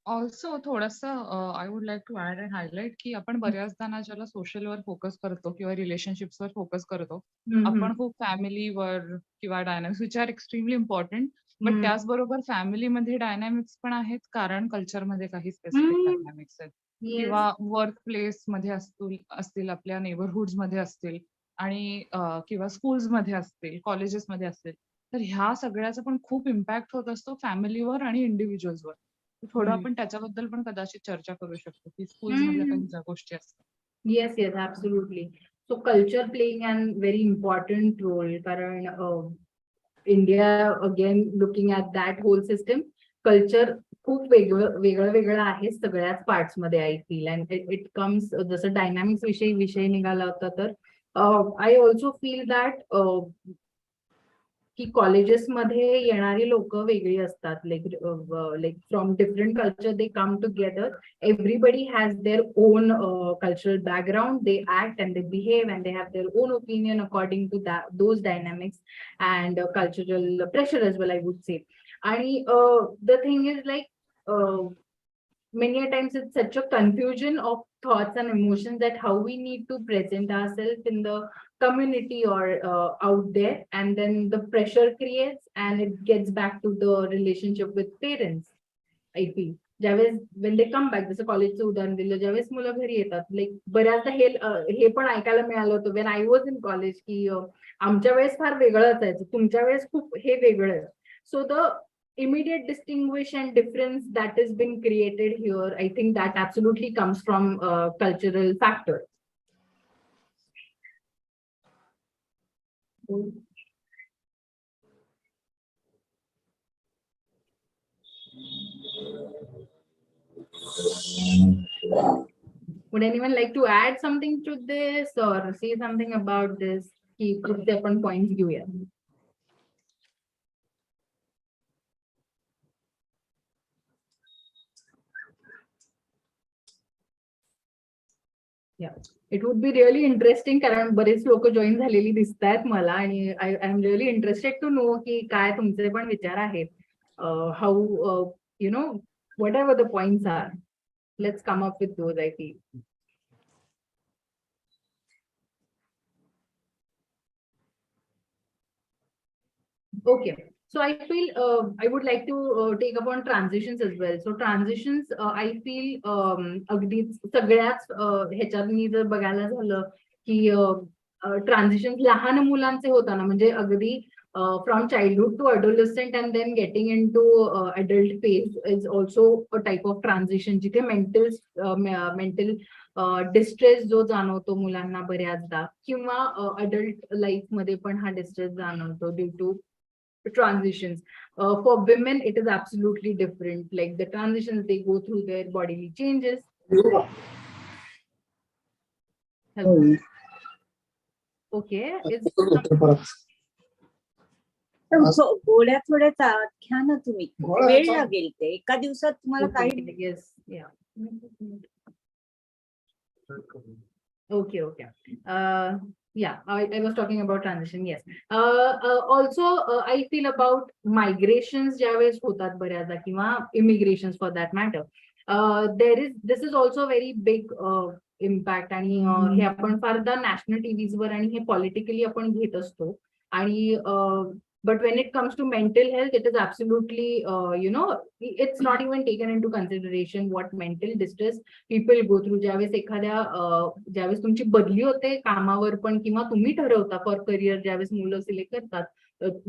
Also थोडंसं I would like to add and highlight की आपण बऱ्याचदा ना ज्याला सोशलवर फोकस करतो किंवा रिलेशनशिप्सवर फोकस करतो, आपण खूप फॅमिलीवर किंवा dynamics which are extremely important, but त्याचबरोबर फॅमिलीमध्ये डायनामिक्स पण आहेत, कारण कल्चरमध्ये काही स्पेसिफिक डायनामिक्स आहेत, किंवा वर्क प्लेस मध्ये असतील, आपल्या नेबरहुड्स मध्ये असतील, आणि किंवा स्कूल्स मध्ये असतील, कॉलेजेस मध्ये असतील, तर ह्या सगळ्याचा पण खूप इम्पॅक्ट होत असतो फॅमिलीवर आणि इंडिव्हिज्युअल्सवर. थोडं आपण त्याच्याबद्दल पण कदाचित चर्चा करू शकतो की स्कूल्स मधल्या काही ज्या गोष्टी असतात. Yes, absolutely. So culture playing a very important role, कारण India again looking at that whole system, culture खूप वेगळं आहे सगळ्याच पार्ट्स मध्ये I feel and it comes जसं डायनामिक्स विषय निघाला होता तर आय ऑल्सो फील दॅट की कॉलेजेसमध्ये येणारी लोक वेगळी असतात like from different culture they come together everybody has their own cultural background they act and they behave and they have their own opinion according to those dynamics and cultural pressure as well I would say आणि the thing is like many a times it's such a confusion of thoughts and emotions that how we need to present ourselves in the community or out there, and then the pressure creates and it gets back to the relationship with parents. I feel ज्यावेळेस when they come back, जसं कॉलेजचं उदाहरण दिलं, ज्यावेळेस मुलं घरी येतात like बऱ्याचदा हे पण ऐकायला मिळालं होतं when I was in college की आमच्या वेळेस फार वेगळं असायचं, तुमच्या वेळेस खूप हे वेगळं आहे. So the immediate distinguish and difference that has been created here, I think that absolutely comes from cultural factor. Would anyone like to add something to this or say something about this? की कुठचे आपण points घेऊया. Yeah, it would be really interesting कारण बरेच लोक join झालेली दिसत आहेत मला आणि I am really interested to know की काय तुमचे पण विचार आहेत. How you know whatever the points are, let's come up with those I feel. Okay. So I feel I would like to take up on transitions as well. So transitions, I feel अगदी सगळ्याच ह्याच्यात जर बघायला झालं की transition लहान मुलांचे होताना म्हणजे अगदी from childhood to adolescent and then getting into adult phase is also a type of transition जिथे मेंटल डिस्ट्रेस जो जाणवतो मुलांना बऱ्याचदा किंवा अडल्ट लाईफ मध्ये पण हा डिस्ट्रेस जाणवतो due to transitions. For women it is absolutely different, like the transitions they go through, their bodily changes. Hello. Okay, गोळ्या थोड्या घ्या ना तुम्ही, वेळ लागेल ते एका दिवसात तुम्हाला काही. Yes, yeah. Okay. Yeah, I was talking about transition. Yes. Also, I feel about migrations ज्यावेळेस होतात बऱ्याचदा किंवा immigrations for that matter. This is also very big impact आणि हे आपण फारदा नॅशनल टीव्हीज वर आणि हे पॉलिटिकली आपण घेत असतो आणि but when it comes to mental health, it is absolutely, it's not even taken into consideration what mental distress people go through. ज्यावेळेस तुमची बदली होते कामावर पण किंवा तुम्ही ठरवता फॉर करिअर, ज्यावेळेस मुलं सिलेक्ट करतात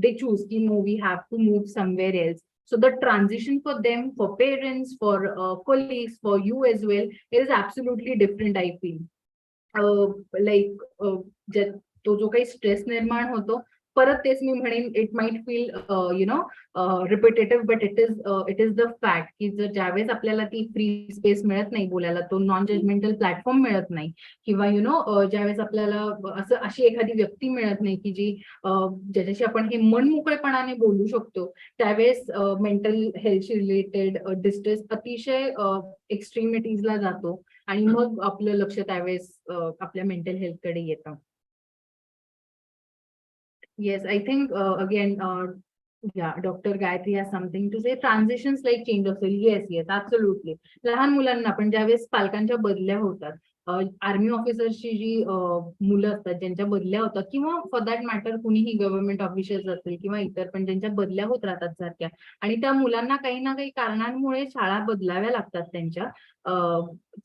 they choose की no, we have to move somewhere else. So the transition for them, for parents, for colleagues, for you as well, it is absolutely different, I feel. तो जो काही stress निर्माण होतो, परत तेच मी म्हणेन, it might feel repetitive, but it is the fact की जर ज्यावेळेस आपल्याला ती फ्री स्पेस मिळत नाही बोलायला, तो नॉन जजमेंटल प्लॅटफॉर्म मिळत नाही किंवा ज्यावेळेस आपल्याला अशी एखादी व्यक्ती मिळत नाही की जी ज्याच्याशी आपण हे मनमोकळेपणाने बोलू शकतो, त्यावेळेस मेंटल हेल्थशी रिलेटेड डिस्ट्रेस अतिशय एक्स्ट्रीमिटीजला जातो आणि मग आपलं लक्ष त्यावेळेस आपल्या मेंटल हेल्थकडे येतं. Yes, I think again, Dr. Gayatri has something to say. Transitions like change of soil. Yes, absolutely. लहान मुलांना पण ज्यावेळेस पालकांच्या बदल्या होतात, आर्मी ऑफिसर्सची जी मुलं असतात ज्यांच्या बदल्या होतात किंवा फॉर दॅट मॅटर कुणीही गव्हर्नमेंट ऑफिशियल्स असतील किंवा इतर पण ज्यांच्या बदल्या होत राहतात सारख्या, आणि त्या मुलांना काही ना काही कारणांमुळे शाळा बदलाव्या लागतात त्यांच्या.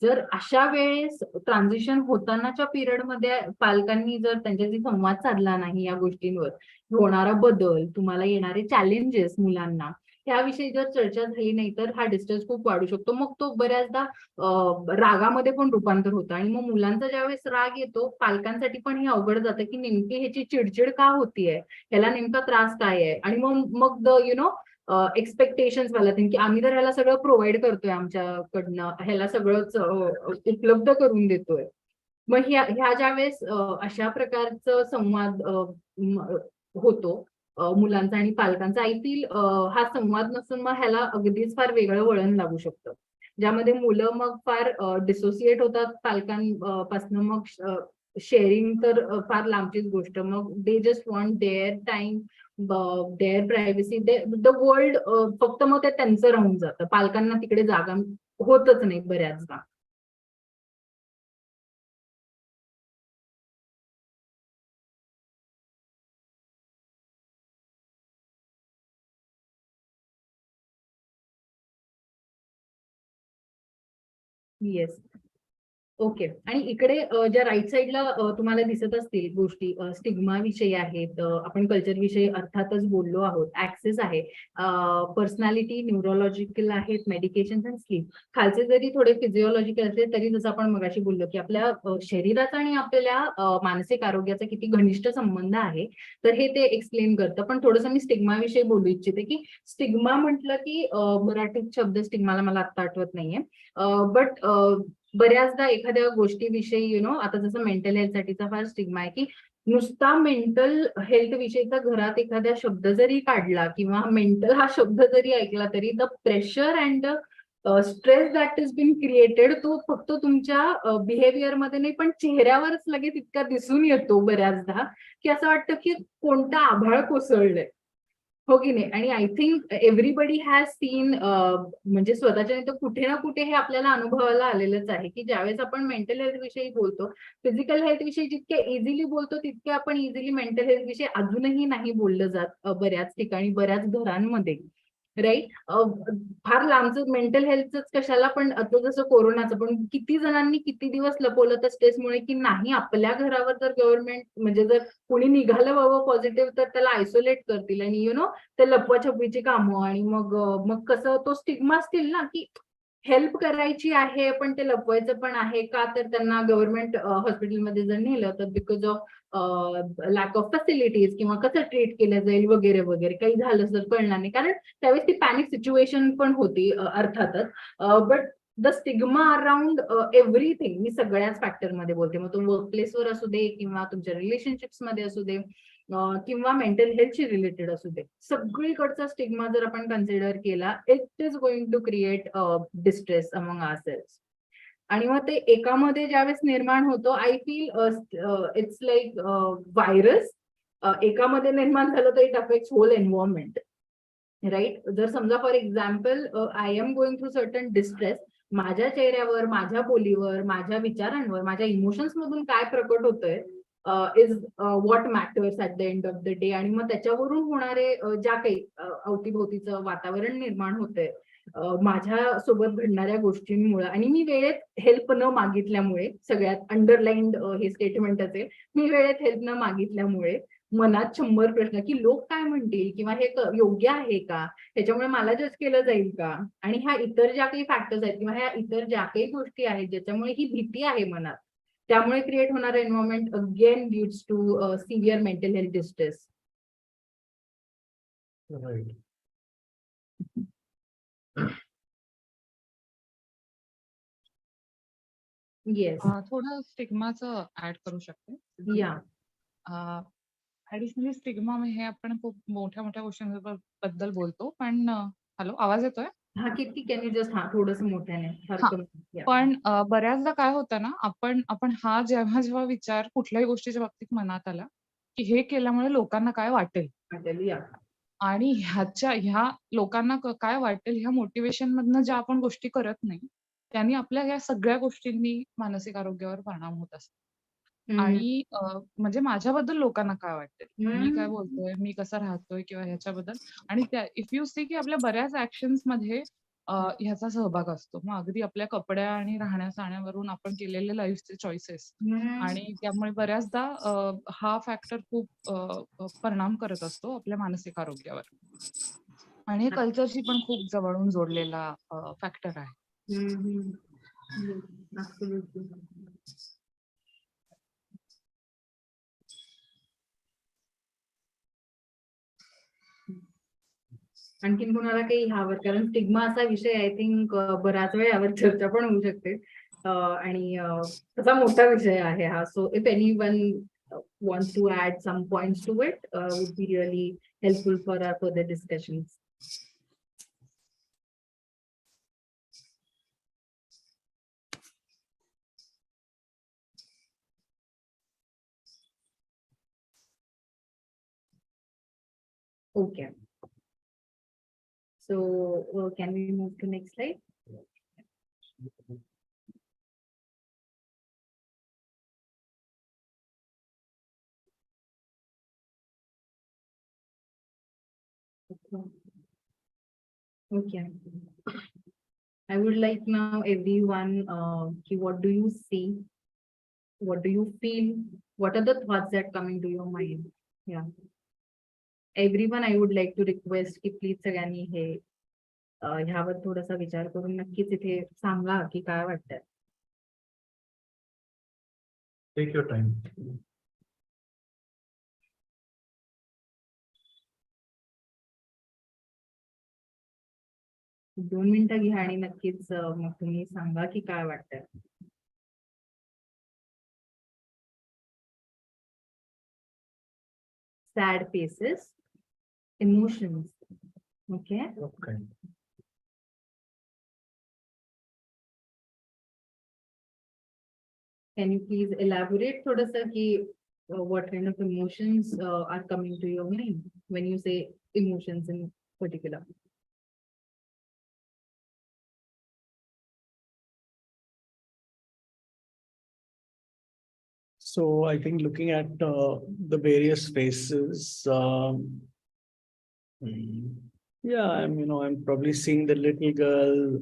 जर अशा वेळेस ट्रान्झिशन होतानाच्या पिरियडमध्ये पालकांनी जर त्यांच्याशी संवाद साधला नाही या गोष्टींवर, होणारा बदल, तुम्हाला येणारे चॅलेंजेस मुलांना, त्याविषयी जर चर्चा झाली नाही तर हा डिस्ट्रेस खूप वाढू शकतो. मग तो बऱ्याचदा रागामध्ये पण रूपांतर होतं आणि मग मुलांचा ज्यावेळेस राग येतो, पालकांसाठी पण हे अवघड जातं की नेमकी ह्याची चिडचिड का होतीये, ह्याला नेमका त्रास काय आहे, आणि मग एक्सपेक्टेशन्स वाला थिंग की आम्ही तर ह्याला सगळं प्रोव्हाइड करतोय आमच्याकडनं, ह्याला सगळंच उपलब्ध करून देतोय. मग ह्या ज्यावेळेस अशा प्रकारचं संवाद होतो मुलांचा आणि पालकांचा, आय फील हा संवाद नसून मग ह्याला अगदीच फार वेगळं वळण लागू शकतं, ज्यामध्ये मुलं मग फार डिसोसिएट होतात पालकांपासून. मग शेअरिंग तर फार लांबचीच गोष्ट. मग they just want their time, their privacy, the world, फक्त मग ते त्यांचं राहून जातं. पालकांना तिकडे जागा होतच नाही बऱ्याचदा. येस. ओके. आणि इकडे ज्या राईट साईडला तुम्हाला दिसत असतील गोष्टी, स्टिग्मा विषयी आहेत, आपण कल्चर विषयी अर्थातच बोललो आहोत, ऍक्सेस आहे, पर्सनॅलिटी, न्यूरोलॉजिकल आहेत, मेडिकेशन आणि स्लीप. खालचे जरी थोडे फिजिओलॉजिकल असले तरी जसं आपण मगाशी बोललो की आपल्या शरीराचा आणि आपल्या मानसिक आरोग्याचा किती घनिष्ठ संबंध आहे, तर हे ते एक्सप्लेन करतं. पण थोडंसं मी स्टिग्मा विषयी बोलू इच्छिते की स्टिग्मा म्हटलं की मराठीत शब्द स्टिग्माला मला आता आठवत नाहीये, बट बऱ्याचदा एखाद्या गोष्टीविषयी आता जसं मेंटल हेल्थ साठीचा फार स्टिग्मा आहे की नुसता मेंटल हेल्थ विषयीचा घरात एखादा शब्द जरी काढला किंवा मेंटल हा शब्द जरी ऐकला तरी the pressure and stress that is been created तो फक्त तुमच्या बिहेवियर मध्ये नाही पण चेहऱ्यावरच लगेच इतका दिसून येतो बऱ्याचदा की असं वाटतं की कोणतं आभाळ कोसळलंय, हो की नाही. आणि I think everybody has seen, म्हणजे स्वतःच्या नाही तर कुठे ना कुठे हे आपल्याला अनुभवायला आलेलंच आहे की ज्यावेळेस आपण मेंटल हेल्थ विषयी बोलतो, फिजिकल हेल्थ विषयी जितके इझिली बोलतो तितके आपण इझिली मेंटल हेल्थ विषयी अजूनही नाही बोललं जात बऱ्याच ठिकाणी, बऱ्याच घरांमध्ये, राईट. फार लांबचं मेंटल हेल्थच कशाला, पण आता जसं कोरोनाचं पण किती जणांनी किती दिवस लपवलं तर स्ट्रेसमुळे की नाही आपल्या घरावर जर गव्हर्नमेंट म्हणजे जर कोणी निघालं बाबा पॉझिटिव्ह तर त्याला आयसोलेट करतील आणि ते लपवाछपवीची कामं. आणि मग कसं तो स्टिग्मा असतील ना की हेल्प करायची आहे पण ते लपवायचं पण आहे का, तर त्यांना गव्हर्नमेंट हॉस्पिटलमध्ये जर नेलं तर because of lack of facilities किंवा कसं ट्रीट केलं जाईल वगैरे वगैरे, काही झालं तर कळणार नाही, कारण त्यावेळेस ती पॅनिक सिच्युएशन पण होती अर्थातच. But the stigma around everything, मी सगळ्याच फॅक्टरमध्ये बोलते, मग तो वर्कप्लेसवर असू दे किंवा तुमच्या रिलेशनशिप्स मध्ये असू दे किंवा मेंटल हेल्थशी रिलेटेड असू दे, सगळीकडचा स्टिग्मा जर आपण कन्सिडर केला it is going to create distress among ourselves. आणि मग ते एकामध्ये ज्यावेळेस निर्माण होतो, I feel it's like virus एकामध्ये निर्माण झालं तर it affects whole environment, right. जर समजा for example I am going through certain distress, माझ्या चेहऱ्यावर, माझ्या बोलीवर, माझ्या विचारांवर, माझ्या इमोशन्स मधून काय प्रकट होतंय is what matters at the end of the day. आणि मग त्याच्यावरून होणारे ज्या काही अवतीभोवतीचं वातावरण निर्माण होतंय माझ्या सोबत घडणाऱ्या गोष्टींमुळे, आणि मी वेळेत हेल्प न मागितल्यामुळे, सगळ्यात अंडरलाईन्ड हे स्टेटमेंट असेल, मी वेळेत हेल्प न मागितल्यामुळे मनात 100 प्रश्न की लोक काय म्हणतील किंवा हे योग्य आहे का, ह्याच्यामुळे मला जज केलं जाईल का, आणि ह्या इतर ज्या काही फॅक्टर्स आहेत किंवा ह्या इतर ज्या काही गोष्टी आहेत ज्याच्यामुळे ही भीती आहे मनात, त्यामुळे क्रिएट होणारं environment again leads to severe mental health distress. Right. Yes. थोडं स्टिग्माचं ऍड करू शकते. या. ऍडिशनली स्टिग्मा हे आपण खूप मोठ्या मोठ्या गोष्टींबद्दल बोलतो, पण हॅलो, आवाज येतोय? हा किती कॅन यू जस्ट थोडस मोठ्याने हा. पण बऱ्याचदा काय होतं ना, आपण हा जेव्हा जेव्हा विचार कुठल्याही गोष्टीच्या बाबतीत मनात आला की हे केल्यामुळे लोकांना काय वाटेल, आणि ह्या लोकांना काय वाटेल ह्या मोटिवेशन मधनं ज्या आपण गोष्टी करत नाही त्यांनी आपल्या या सगळ्या गोष्टींनी मानसिक आरोग्यावर परिणाम होत असतो. आणि म्हणजे माझ्याबद्दल लोकांना काय वाटेल, मी काय बोलतोय, मी कसं राहतोय किंवा ह्याच्याबद्दल. आणि इफ यू सी की आपल्या बऱ्याच ऍक्शन्स मध्ये ह्याचा सहभाग असतो. मग अगदी आपल्या कपड्या आणि राहण्या सहाण्यावरून आपण केलेले लाईफचे चॉईसेस, आणि त्यामुळे बऱ्याचदा हा फॅक्टर खूप परिणाम करत असतो आपल्या मानसिक आरोग्यावर. आणि हे कल्चरशी पण खूप जवळून जोडलेला फॅक्टर आहे. आणखीन कोणाला काही ह्यावर, कारण स्टिग्मा असा विषय आय थिंक बराच वेळ यावर चर्चा पण होऊ शकते आणि तसा मोठा विषय आहे हा. So if any one wants to add some points to it, would be really helpful for our further discussions. Okay. So can we move to next slide? Okay. I would like now everyone, what do you see? What do you feel? What are the thoughts that come into your mind? Yeah. Everyone, I would like to request की please सगळ्यांनी हे ह्यावर थोडासा विचार करून नक्कीच इथे सांगा की काय वाटतंय. Take your time. दोन मिनिटं घ्या आणि नक्कीच मग तुम्ही सांगा की काय वाटतंय. Sad faces, emotions. Okay. Okay. Can you please elaborate थोडंसं की what kind of emotions are coming to your mind when you say emotions in particular? So I think looking at the various faces, yeah, I'm probably seeing the little girl.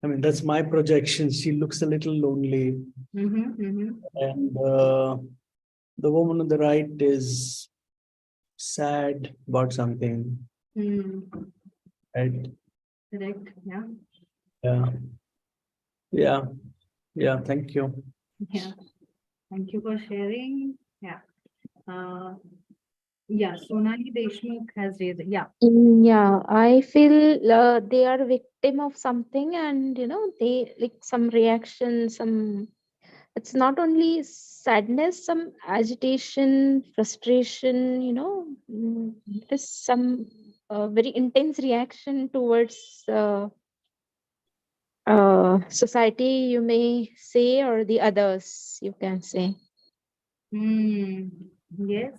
I mean, that's my projection. She looks a little lonely. And the woman on the right is sad about something. Right? Correct. Yeah. Yeah, thank you. Yeah. Thank you for sharing. Yeah. Yeah, Sonali Deshmukh has raised. Yeah. Yeah, I feel they are victim of something, and they like some reaction, some. It's not only sadness, some agitation, frustration. There's some very intense reaction towards society, you may say, or the others, you can say. Yes.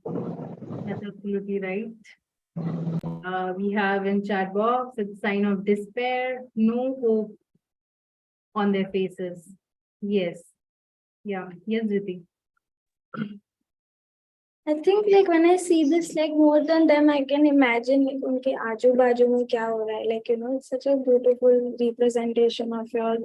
That's absolutely right. We have in chat box a sign of despair, no hope on their faces. Yes. Yeah. Yes, Jyoti. I think like when I see this, like more than them, I can imagine like उनके आजू बाजू में क्या हो रहा है. Like it's such a beautiful representation of your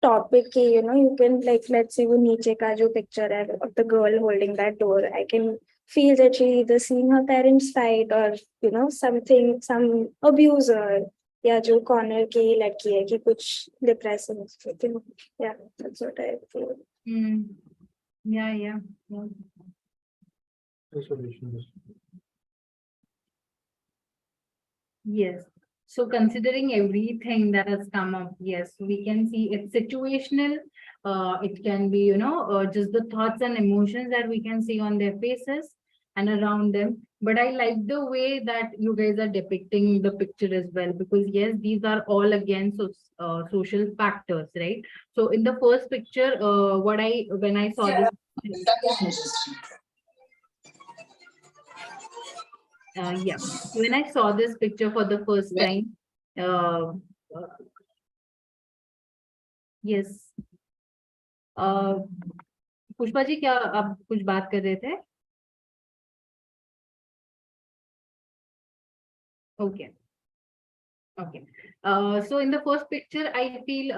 topic. You can like, let's say वो नीचे का जो picture है of the girl holding that door, I can feel that she either seeing her parents fight or something, some abuser, या जो corner की लड़की है कि कुछ depression. Yeah, that's what I feel. Yeah. Yes. So considering everything that has come up, yes, we can see it's situational. It can be, just the thoughts and emotions that we can see on their faces and around them. But I like the way that you guys are depicting the picture as well, because yes, these are all again social factors, right? So in the first picture, when I saw this. Yeah, when I saw this picture for the first time, yes. Pushpa ji, क्या आप कुछ बात कर रहे थे? Okay. So in the first picture, I feel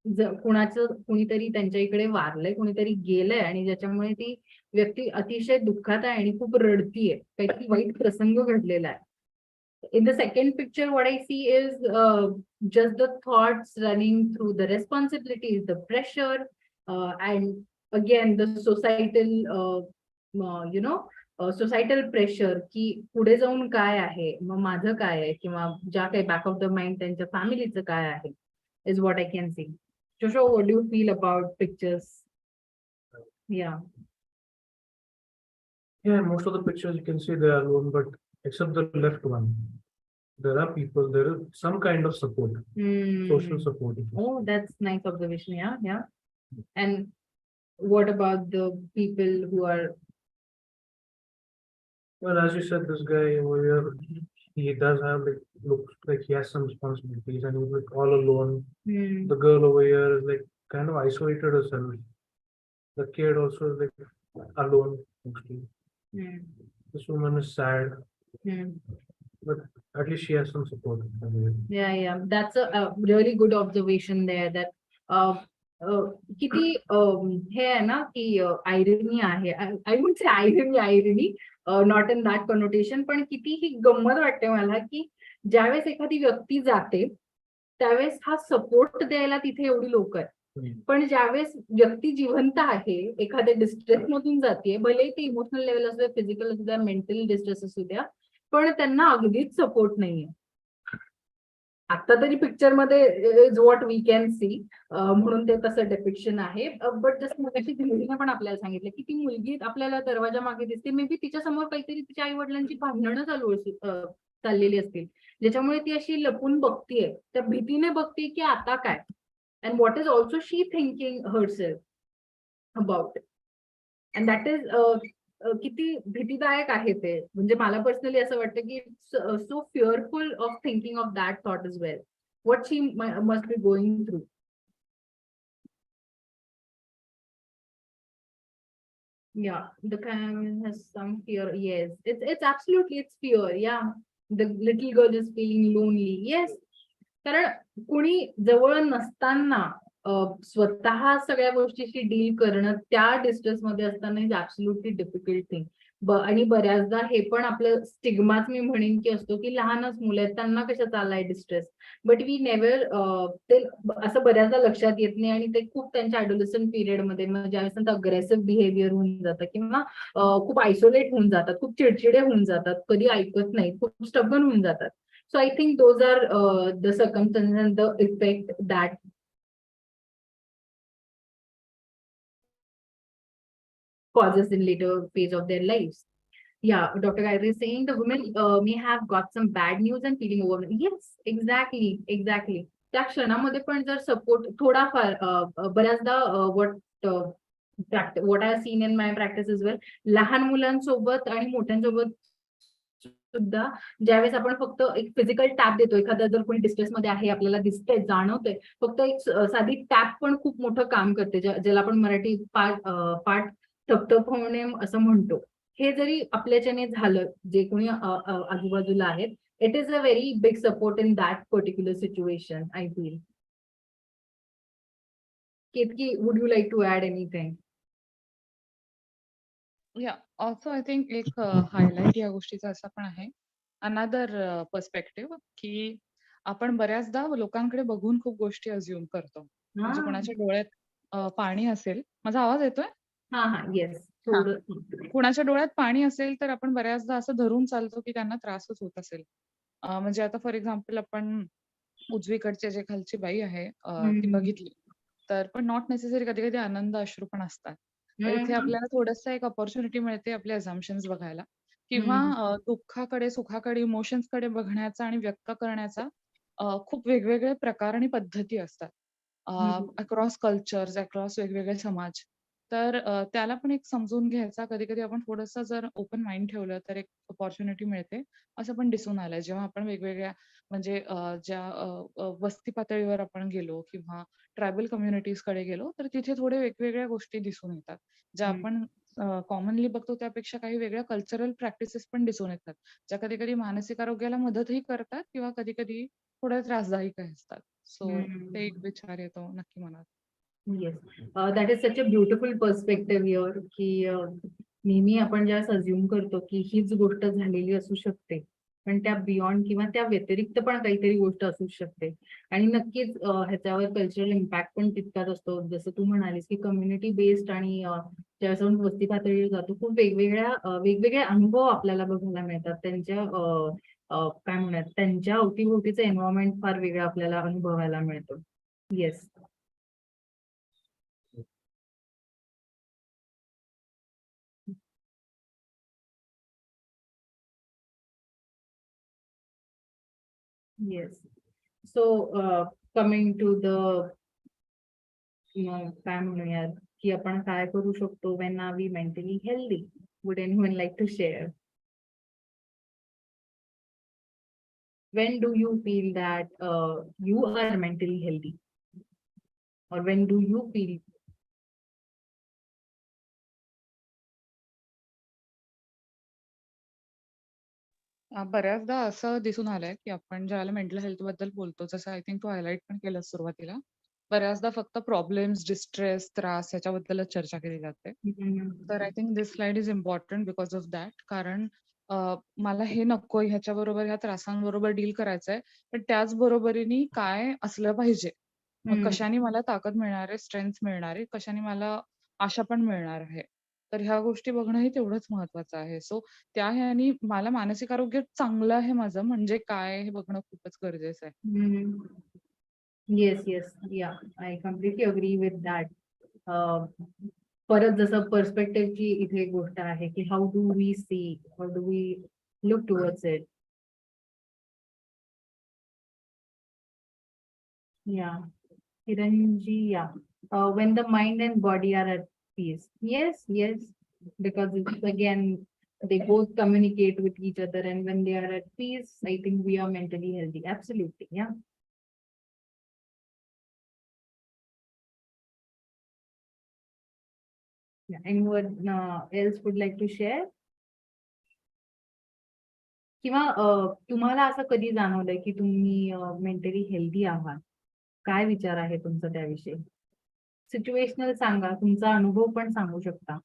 कुणीतरी त्यांच्या इकडे वारलंय, कुणीतरी गेलंय आणि ज्याच्यामुळे ती व्यक्ती अतिशय दुःखात आहे आणि खूप रडतीये, काहीतरी वाईट प्रसंग घडलेला आहे. In the second picture, what I see is just the thoughts running through the responsibilities, the pressure, and again the societal, societal pressure की पुढे जाऊन काय आहे, मग माझं काय आहे, किंवा ज्या काही बॅक ऑफ द माइंड त्यांच्या फॅमिलीचं काय आहे, is what I can see. Shosho, what do you feel about pictures? Yeah. Yeah, most of the pictures you can see they are alone, but except the left one, there are people, there is some kind of support, social support. Oh, that's nice observation. Yeah, yeah. And what about the people who are? Well, as you said, this guy over here, he does have like, looks like he has some responsibilities and he's like all alone. The girl over here is like kind of isolated herself. The kid also is like alone mostly. This woman is sad, but at least she has some support. Yeah, yeah. That's a really good observation there. That किती हे आहे ना की irony आहे. आय would से irony not in that connotation, पण किती ही गंमत वाटते मला की ज्यावेळेस एखादी व्यक्ती जाते त्यावेळेस हा सपोर्ट द्यायला तिथे एवढी लोक आहेत, पण ज्यावेळेस व्यक्ती जिवंत आहे एखाद्या डिस्ट्रेस मधून जाते, भले ते इमोशनल लेवल असू द्या, फिजिकल असू द्या, मेंटल डिस्ट्रेस असू द्या, पण त्यांना अगदीच सपोर्ट नाहीये. आता तरी पिक्चर मध्ये is what we can see, म्हणून ते तसं डेपिक्शन आहे. बट जसं मगाशी मुलीने पण आपल्याला सांगितलं की ती मुलगी आपल्याला दरवाजा मागे दिसते, मे बी तिच्या समोर काहीतरी तिच्या आई वडिलांची भांडणं चाललेली असतील, ज्याच्यामुळे ती अशी लपून बघतीये, त्या भीतीने बघते की आता काय, and what is also she thinking herself about, and that is किती भीतीदायक आहे ते. म्हणजे मला पर्सनली असं वाटतं की so fearful of thinking of that thought is well, what she must be going through. Yeah, the kind has some fear. Yes, it's absolutely it's fear. Yeah, the little girl is feeling lonely. Yes, कारण कुणी जवळ नसताना स्वतः सगळ्या गोष्टीशी deal करणं त्या distress मध्ये असताना इज ऍब्सोल्युटली डिफिकल्ट थिंग. आणि बऱ्याचदा हे पण आपलं स्टिग्माच मी म्हणेन की असतो की लहानच मुलं आहेत त्यांना कशाचा आलाय डिस्ट्रेस, बट वी नेव्हर ते असं बऱ्याचदा लक्षात येत नाही, आणि ते खूप त्यांच्या ऍडोलेसंट पिरियड मध्ये ज्यावेळेस त्यांचं अग्रेसिव्ह बिहेवियर होऊन जातं किंवा खूप आयसोलेट होऊन जातात, खूप चिडचिडे होऊन जातात, कधी ऐकत नाही, खूप स्टबन होऊन जातात. So I think those are the circumstances and the effect that causes in later phase of their lives. Yeah, Dr. Gayatri is saying the women may have got some bad news and feeling overwhelmed. Yes, exactly, exactly. त्या क्षणामध्ये पण जर support थोडाफार बऱ्याचदा what I have seen in my practice as well, लहान मुलांसोबत आणि मोठ्यांसोबत सुद्धा ज्यावेळेस आपण फक्त एक फिजिकल टॅप देतो, एखादा जर कोणी डिस्ट्रेस मध्ये आहे आपल्याला दिसतंय जाणवतंय, फक्त एक साधी टॅप पण खूप मोठं काम करते, ज्याला आपण मराठी पाठ थपथप होणे असं म्हणतो. हे जरी आपल्याच्याने झालं, जे कोणी आजूबाजूला आहेत, it is a very big support in that particular situation. I feel. Ketaki, would you like to add anything? Yeah, also I think एक हायलाइट या गोष्टीचा असा पण आहे, अनदर पर्स्पेक्टिव्ह, की आपण बऱ्याचदा लोकांकडे बघून खूप गोष्टी अज्युम करतो. म्हणजे कोणाच्या डोळ्यात पाणी असेल, माझा आवाज येतोय? येस. कुणाच्या डोळ्यात पाणी असेल तर आपण बऱ्याचदा असं धरून चालतो की त्यांना त्रासच होत असेल. म्हणजे आता फॉर एक्झाम्पल आपण उजवीकडचे जे खालची बाई आहे ती बघितली तर पण नॉट नेसेसरी कधी कधी आनंद अश्रू पण असतात. तर इथे आपल्याला थोडंसं एक अपॉर्च्युनिटी मिळते आपले अझम्पशन्स बघायला किंवा दुःखाकडे, सुखाकडे, इमोशन्सकडे बघण्याचा आणि व्यक्त करण्याचा खूप वेगवेगळे प्रकार आणि पद्धती असतात अक्रॉस कल्चर्स, अक्रॉस वेगवेगळे समाज. तर त्याला पण एक समजून घ्यायचा, कधी-कधी आपण थोडंसं जर ओपन माइंड ठेवलं तर एक अपॉर्च्युनिटी मिळते, असं पण दिसून आलंय. जेव्हा आपण वेगवेगळ्या म्हणजे ज्या वस्ती पातळीवर आपण गेलो किंवा ट्रायबल कम्युनिटीजकडे गेलो, तर तिथे थोडे वेगवेगळ्या गोष्टी दिसून येतात. ज्या आपण कॉमनली बघतो त्यापेक्षा काही वेगळ्या कल्चरल प्रॅक्टिसेस पण दिसून येतात, ज्या कधी-कधी मानसिक आरोग्याला मदतही करतात किंवा कधी-कधी थोड्या त्रासदायकही असतात. सो ते एक विचार येतो नक्की मनात. Yes, that is such a beautiful perspective here, की नेहमी आपण ज्यावेळेस अज्युम करतो की हीच गोष्ट झालेली असू शकते, पण त्या बियॉन्ड किंवा त्या व्यतिरिक्त पण काहीतरी गोष्ट असू शकते. आणि नक्कीच ह्याच्यावर कल्चरल इम्पॅक्ट पण तितकाच असतो. जसं तू म्हणालीस की कम्युनिटी बेस्ड आणि ज्यावेळेस आपण वस्ती पातळीवर जातो खूप वेगवेगळे अनुभव आपल्याला बघायला मिळतात. त्यांच्या काय म्हणतात त्यांच्या अवतीभोवतीचं एन्व्हायरमेंट फार वेगळं आपल्याला अनुभवायला मिळतं. Yes. Yes. So, coming to the काय म्हणूया की आपण काय करू शकतो when are we mentally healthy? Would anyone like to share? When do you feel that you are mentally healthy? Or when do you feel? बऱ्याचदा असं दिसून आलंय की आपण ज्यावेळेला मेंटल हेल्थ बद्दल बोलतो, जसं आय थिंक तू हायलाइट पण केलं सुरुवातीला, बऱ्याचदा फक्त प्रॉब्लेम्स, डिस्ट्रेस, त्रास याच्याबद्दलच चर्चा केली जाते. तर आय think this slide is important because of that. कारण मला हे नकोय, ह्याच्याबरोबर ह्या त्रासांबरोबर डील करायचंय, पण त्याच बरोबरीने काय असलं पाहिजे, मग कशाने मला ताकद मिळणार आहे, स्ट्रेंथ मिळणार आहे, कशाने मला आशा पण मिळणार आहे. तर ह्या गोष्टी बघणंही तेवढंच महत्वाचं आहे. सो त्या ह्यानी मला मानसिक आरोग्य चांगलं आहे माझं म्हणजे काय हे बघणं खूपच गरजेचं आहे. Yes yes yeah I completely agree with that. परत जसं पर्स्पेक्टिव्हची इथे एक गोष्ट आहे की how do we see, how do we look towards it. Yeah, Kiranji, yeah. When the mind and body are at peace. Yes, yes, because it's, again, they both communicate with each other, and when they are at peace, I think we are mentally healthy. Absolutely, yeah. Yeah. Anyone else would like to share? किंवा तुम्हाला असं कधी जाणवलंय की तुम्ही mentally healthy आहात? काय विचार आहे तुमचा त्याविषयी? सिच्युएशनल सांगा, तुमचा अनुभव पण सांगू शकता.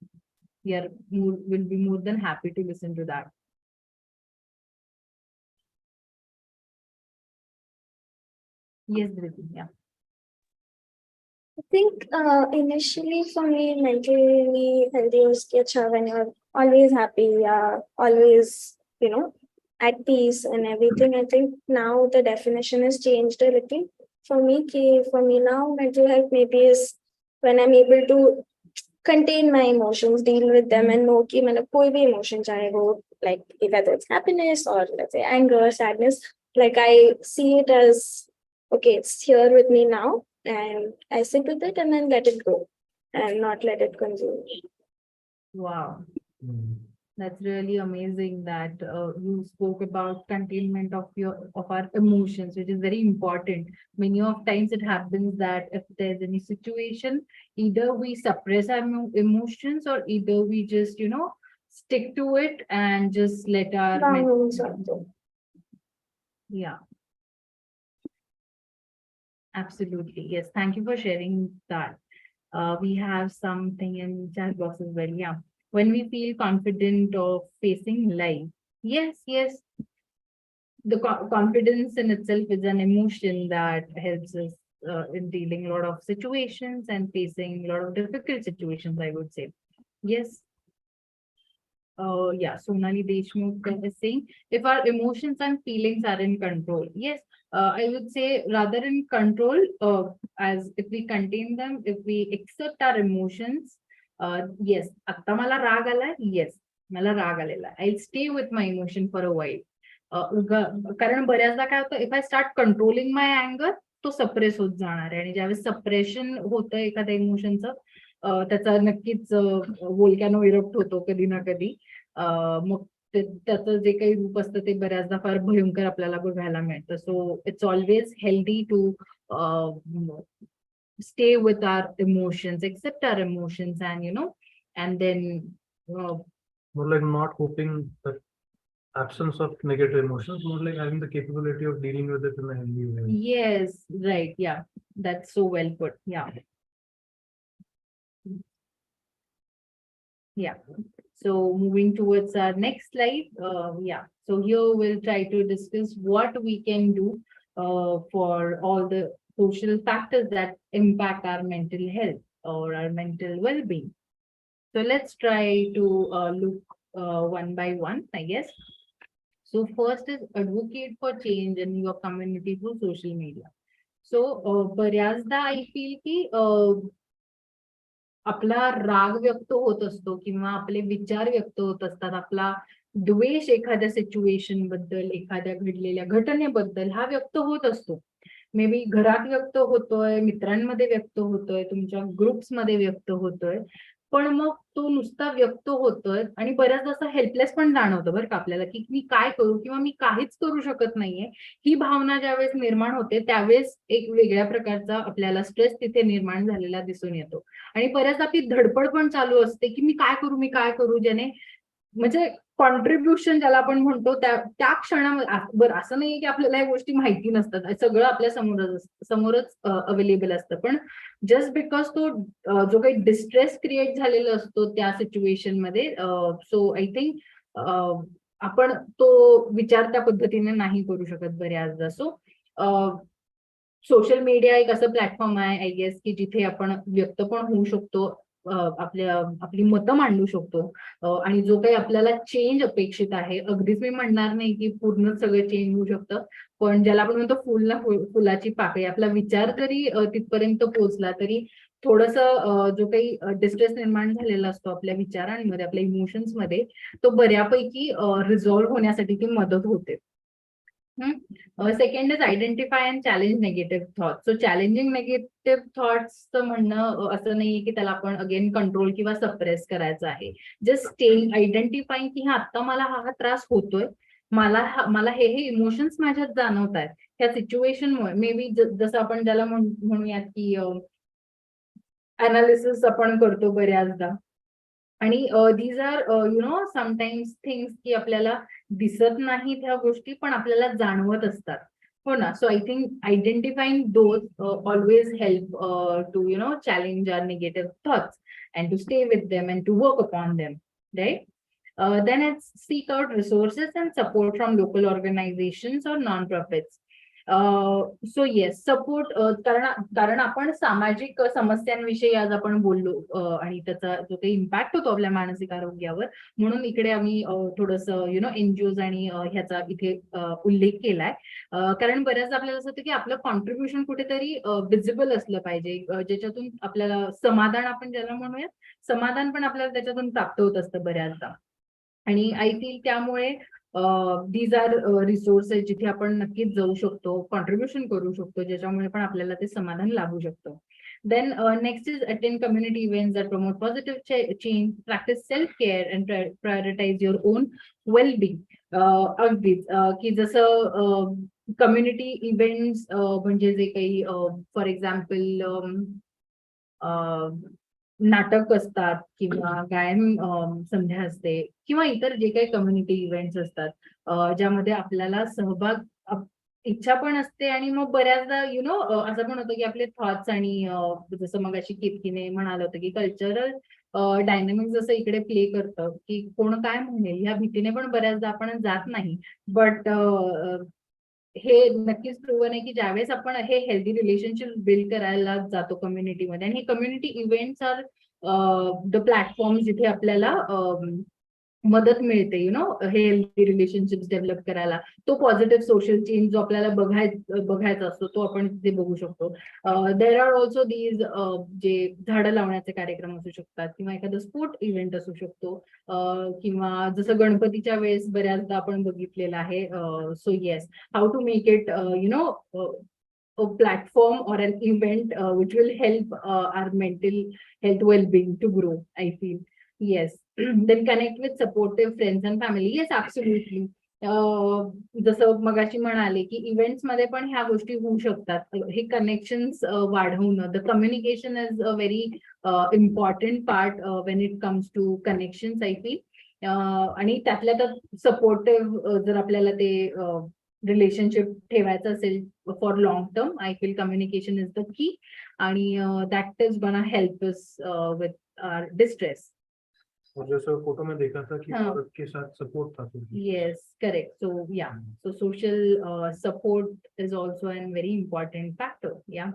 Will be more than happy to listen to that. Yes, Dhriti, yeah. I think initially for me, mentally healthy was when you're always happy, always, at peace and everything. I think now the definition has changed a little. For me now, mental health maybe is when I'm able to contain my emotions, deal with them, and know कि मतलब कोई भी emotion चाहे वो like whether it's happiness or let's say anger, sadness, like I see it as okay, it's here with me now, and I sit with it and then let it go and not let it consume me. Wow. That's really amazing that you spoke about containment of our emotions, which is very important. Many of times it happens that if there's any situation, either we suppress our emotions or either we just, stick to it and just let our yeah. Absolutely. Yes. Thank you for sharing that. We have something in chat box as well. Yeah. When we feel confident of facing life. Yes. The confidence in itself is an emotion that helps us in dealing a lot of situations and facing a lot of difficult situations, I would say. Yes. Yeah, Sonali Deshmukh is saying, if our emotions and feelings are in control. Yes, I would say rather in control, as if we contain them, if we accept our emotions. Yes, आता मला राग आलाय. Yes, मला राग आलेला. I'll stay with my emotion for a while. कारण बऱ्याचदा काय होतं, if I start controlling my anger, तो सप्रेस होत जाणार आहे. आणि ज्यावेळेस सप्रेशन होतं एखाद्या इमोशनचं, त्याचा नक्कीच वोल्कॅनो इरप्ट होतो कधी ना कधी. मग त्याचं जे काही रूप असतं ते बऱ्याचदा फार भयंकर आपल्याला बघायला मिळतं. So it's always healthy to stay with our emotions, accept our emotions, and then more like not hoping that absence of negative emotions, more like having the capability of dealing with it in a healthy way. Yes, right. Yeah, that's so well put. Yeah. So moving towards our next slide, yeah. So here we'll try to discuss what we can do for all the social factors that impact our mental health or our mental well-being. So let's try to look one by one, I guess. So first is advocate for change in your community through social media. So बऱ्याचदा I feel की आपला राग व्यक्त होत असतो किंवा आपले विचार व्यक्त होत असतात, आपला द्वेष एखाद्या सिच्युएशन बद्दल, एखाद्या घडलेल्या घटनेबद्दल हा व्यक्त होत असतो. मे बी घरात व्यक्त होतोय, मित्रांमध्ये व्यक्त होतोय, तुमच्या ग्रुप्समध्ये व्यक्त होतोय, पण मग तो नुसता व्यक्त होतोय आणि बऱ्याचदा असं हेल्पलेस पण जाणवतं बरं का आपल्याला, की मी काय करू किंवा मी काहीच करू शकत नाहीये. ही भावना ज्यावेळेस निर्माण होते त्यावेळेस एक वेगळ्या प्रकारचा आपल्याला स्ट्रेस तिथे निर्माण झालेला दिसून येतो. आणि बऱ्याचदा आपली धडपड पण चालू असते, की मी काय करू ज्याने म्हणजे कॉन्ट्रीब्युशन ज्याला आपण म्हणतो त्या क्षणामध्ये बरं असं नाहीये की आपल्याला या गोष्टी माहिती नसतात, सगळं आपल्या समोरच अवेलेबल असतं, पण जस्ट बिकॉज तो जो काही डिस्ट्रेस क्रिएट झालेला असतो त्या सिच्युएशन मध्ये, सो आय थिंक आपण तो विचार त्या पद्धतीने नाही करू शकत बऱ्याचदा. सो सोशल मीडिया एक असं प्लॅटफॉर्म आहे आय गेस की जिथे आपण व्यक्त पण होऊ शकतो, आपली मतं मांडू शकतो, आणि जो काही आपल्याला चेंज अपेक्षित आहे, अगदीच मी म्हणणार नाही की पूर्ण सगळं चेंज होऊ शकतं, पण ज्याला आपण म्हणतो फुलाची पाकळी, आपला विचार जरी तिथपर्यंत पोहोचला तरी थोडंसं जो काही डिस्ट्रेस निर्माण झालेला असतो आपल्या विचारांमध्ये, आपल्या इमोशन्स मध्ये, तो बऱ्यापैकी रिझॉल्व्ह होण्यासाठी ती मदत होते. Second is identify and challenge negative thoughts. So challenging negative थॉट्सचं म्हणणं असं नाहीये की त्याला आपण अगेन कंट्रोल किंवा सप्रेस करायचं आहे. जस्ट आयडेंटिफाईंग की आता मला हा त्रास होतोय, मला हे इमोशन्स माझ्यात जाणवत आहेत ह्या सिच्युएशनमुळे. मे बी जसं आपण ज्याला म्हणूयात की अनालिसिस आपण करतो बऱ्याचदा, आणि दीज आर समटाइम्स थिंग्स की आपल्याला दिसत नाही त्या गोष्टी, पण आपल्याला जाणवत असतात, हो ना. So I think identifying those always help to challenge our negative thoughts and to stay with them and to work upon them, right. Then it's seek out resources and support from local organizations or non-profits. So yes, support, कारण आपण सामाजिक समस्यांविषयी आज आपण बोललो आणि त्याचा जो काही इम्पॅक्ट होतो आपल्या मानसिक आरोग्यावर, म्हणून इकडे आम्ही थोडंसं एनजीओज आणि ह्याचा इथे उल्लेख केलाय. कारण बऱ्याचदा आपल्याला असं होतं की आपलं कॉन्ट्रीब्युशन कुठेतरी विजिबल असलं पाहिजे, ज्याच्यातून आपल्याला समाधान, आपण ज्याला म्हणूयात समाधान, पण आपल्याला त्याच्यातून प्राप्त होत असतं बऱ्याचदा. आणि आय फील त्यामुळे दीज आर रिसोर्सेस जिथे आपण नक्कीच जाऊ शकतो, कॉन्ट्रीब्युशन करू शकतो, ज्याच्यामुळे पण आपल्याला ते समाधान लाभू शकतं. Then next is attend community events that promote positive change, practice self-care and prioritize your own well-being. अगदीच की जसं कम्युनिटी इव्हेंट्स म्हणजे जे काही फॉर एक्झाम्पल नाटक असतात किंवा गायन संध्या असते किंवा इतर जे काही कम्युनिटी इव्हेंट्स असतात, ज्यामध्ये आपल्याला सहभाग इच्छा पण असते, आणि मग बऱ्याचदा असं पण होतं की आपले थॉट्स आणि जसं मग अशी केतकीने म्हणालं होतं की कल्चरल डायनामिक्स जसं इकडे प्ले करतं की कोण काय म्हणेल ह्या भीतीने पण बऱ्याचदा आपण जात नाही. बट हे नक्कीच प्रूव्हन आहे की ज्यावेळेस आपण हे हेल्दी रिलेशनशिप बिल्ड करायला जातो कम्युनिटीमध्ये, आणि हे community events are the platform जिथे आपल्याला मदत मिळते हेल्दी रिलेशनशिप्स डेव्हलप करायला. तो पॉझिटिव्ह सोशल चेंज जो आपल्याला बघायचा असतो तो आपण तिथे बघू शकतो. देर आर ऑल्सो दीज जे झाडं लावण्याचे कार्यक्रम असू शकतात किंवा एखादं स्पोर्ट इव्हेंट असू शकतो, किंवा जसं गणपतीच्या वेळेस बऱ्याचदा आपण बघितलेलं आहे. So yes, how to make it a platform or an event which will help our mental health well-being to grow, I feel. Yes. Then connect with supportive friends and family. Yes, absolutely. जसं मगाशी म्हणाले की events मध्ये पण ह्या गोष्टी होऊ शकतात. हे कनेक्शन्स वाढवणं, the communication is a very important part when it comes to connections, I feel. आणि त्यातल्या त्यात सपोर्टिव्ह जर आपल्याला ते रिलेशनशिप ठेवायचं असेल for long term, I feel communication is the key, and that is gonna help us with our distress. और जैसे फोटो में देखा था कि हाँ. औरत के साथ सपोर्ट था तो Yes, correct. So yeah, so social support is also a very important factor. Yeah,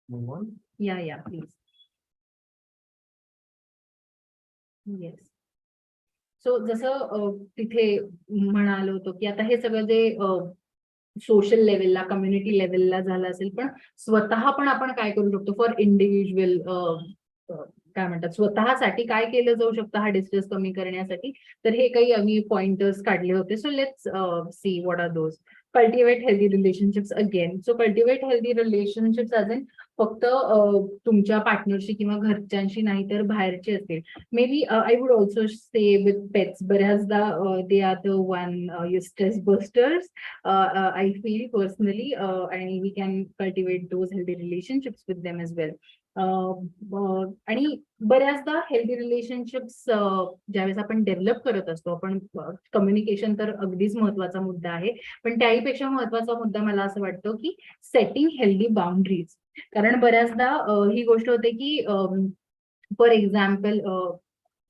move on. yeah, please. Yes. सो जसं तिथे म्हणालो होतो की आता हे सगळं जे सोशल लेवलला कम्युनिटी लेवलला झालं असेल, पण स्वतः पण आपण काय करू शकतो फॉर इंडिव्हिज्युअल काय म्हणतात स्वतःसाठी काय केलं जाऊ शकतं हा डिस्टन्स कमी करण्यासाठी, तर हे काही आम्ही पॉइंटर्स काढले होते. So let's see what are those. Cultivate healthy relationships again. So cultivate healthy relationships as in फक्त तुमच्या पार्टनरशी किंवा घरच्यांशी नाही तर बाहेरचे असतील. Maybe I would also say with pets. बऱ्याचदा they are the one stress busters I feel personally, and we can cultivate those healthy relationships with them as well. आणि बऱ्याचदा हेल्दी रिलेशनशिप्स ज्यावेळेस आपण डेव्हलप करत असतो, आपण communication तर अगदीच महत्वाचा मुद्दा आहे, पण त्याहीपेक्षा महत्वाचा मुद्दा मला असं वाटतं की सेटिंग हेल्दी बाउंड्रीज. कारण बऱ्याचदा ही गोष्ट होते की फॉर एक्झाम्पल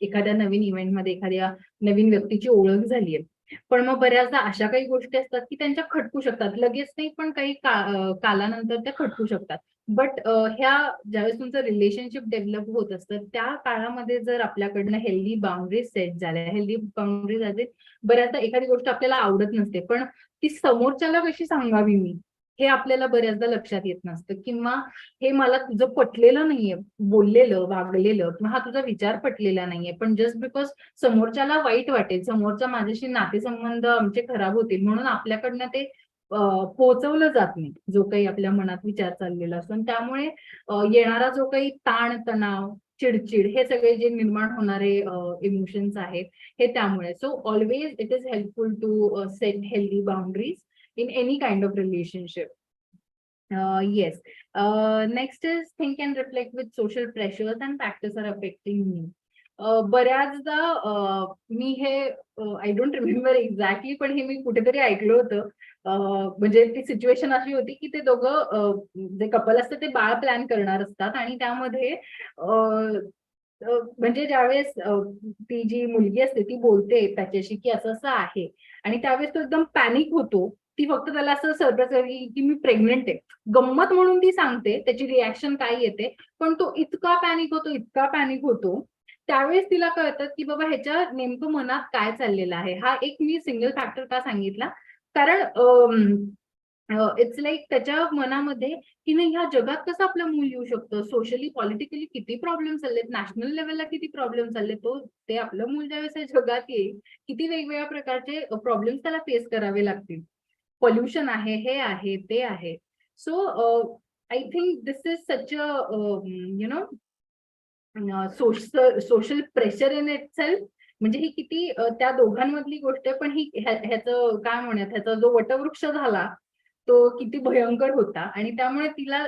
एखाद्या नवीन इव्हेंटमध्ये एखाद्या नवीन व्यक्तीची ओळख झाली आहे, पण मग बऱ्याचदा अशा काही गोष्टी असतात की त्यांच्या खटकू शकतात, लगेच नाही पण काही कालानंतर त्या खटकू शकतात. बट ह्या ज्यावेळेस तुमचं रिलेशनशिप डेव्हलप होत असतं त्या काळामध्ये जर आपल्याकडनं हेल्दी बाउंड्रीज सेट झाल्या, हेल्दी बाउंड्रीज आहेत, बऱ्याचदा एखादी गोष्ट आपल्याला आवडत नसते पण ती समोरच्याला कशी सांगावी मी हे आपल्याला बऱ्याचदा लक्षात येत नसतं, किंवा हे मला तुझं पटलेलं नाहीये, बोललेलं वागलेलं किंवा हा तुझा विचार पटलेला नाहीये, पण जस्ट बिकॉज समोरच्याला वाईट वाटेल, समोरच्या माझ्याशी नातेसंबंध आमचे खराब होतील म्हणून आपल्याकडनं ते पोहोचवलं जात नाही जो काही आपल्या मनात विचार चाललेला असतो. आणि त्यामुळे येणारा जो काही ताण तणाव चिडचिड हे सगळे जे निर्माण होणारे इमोशन्स आहेत हे त्यामुळे. So always it is helpful to set healthy boundaries in any kind of relationship. Yes. Next is think and reflect with social pressures and factors are affecting me. बऱ्याचदा मी हे आय डोंट रिमेंबर एक्झॅक्टली, पण हे मी कुठेतरी ऐकलं होतं. म्हणजे ती situation अशी होती की ते दोघं जे कपल असतं ते बाळ प्लॅन करणार असतात आणि त्यामध्ये म्हणजे ज्यावेळेस ती जी मुलगी असते ती बोलते त्याच्याशी की असं असं आहे आणि त्यावेळेस तो एकदम पॅनिक होतो. ती फक्त त्याला असं सरप्राईज की मी प्रेग्नेंट आहे गंमत म्हणून ती सांगते, त्याची रिॲक्शन काय येते, पण तो इतका पॅनिक होतो त्यावेळेस तिला कळतं की बाबा ह्याच्या नेमकं मनात काय चाललेलं आहे. हा एक मी सिंगल फॅक्टर का सांगितला, कारण इट्स लाईक त्याच्या मनामध्ये की नाही ह्या जगात कसं आपलं मूल येऊ शकतं, सोशली पॉलिटिकली किती प्रॉब्लेम चाललेत, नॅशनल लेवलला किती प्रॉब्लेम चालले, तो ते आपलं मूल ज्यावेळेस जगात येईल किती वेगवेगळ्या प्रकारचे प्रॉब्लेम्स त्याला फेस करावे लागतील. पॉल्युशन आहे, हे आहे, ते आहे. So I think this is such a social pressure in itself. म्हणजे ही किती त्या दोघांमधली गोष्ट आहे, पण ही ह्याचं काय म्हणूयात ह्याचा जो वटवृक्ष झाला तो किती भयंकर होता आणि त्यामुळे तिला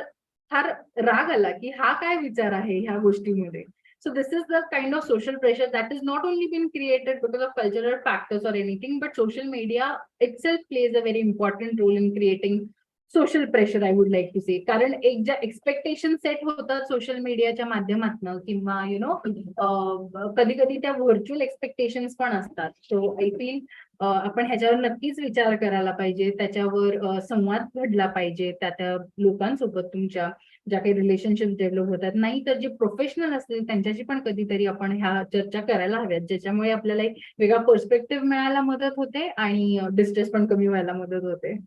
फार राग आला की हा काय विचार आहे ह्या गोष्टीमध्ये. So this is the kind of social pressure that is not only been created because of cultural factors or anything, but social media itself plays a very important role in creating social pressure, I would like to say. कारण एक ज्या expectation set होतात social मीडियाच्या माध्यमातून किंवा you know कधी कधी त्या व्हर्च्युअल एक्सपेक्टेशन्स पण असतात. सो आय फील आपण ह्याच्यावर नक्कीच विचार करायला पाहिजे, त्याच्यावर संवाद घडला पाहिजे त्या लोकांसोबत तुमच्या ज्या काही रिलेशनशिप डेव्हलप होतात. नाही तर जे प्रोफेशनल असतील त्यांच्याशी पण कधीतरी आपण ह्या चर्चा करायला हव्यात, ज्याच्यामुळे आपल्याला एक वेगळा पर्स्पेक्टिव्ह मिळायला मदत होते आणि डिस्ट्रेस पण कमी व्हायला मदत होते.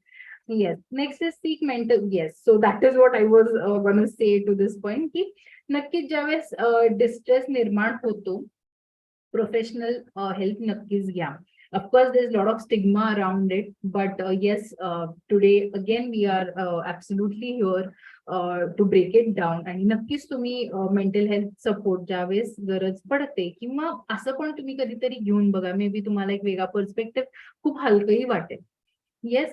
Yes. Next is seek mental. Yes. So that is what I was going to say to this point. की नक्कीच ज्यावेळेस डिस्ट्रेस निर्माण होतो प्रोफेशनल हेल्प नक्कीच घ्या. Of course, there's a lot of stigma around it, but yes, today again we are absolutely here to break it down. आणि नक्कीच तुम्ही मेंटल हेल्थ सपोर्ट ज्यावेळेस गरज पडते किंवा असं पण तुम्ही कधीतरी घेऊन बघा, मे बी तुम्हाला एक वेगळा पर्स्पेक्टिव्ह खूप हलकंही वाटेल. येस,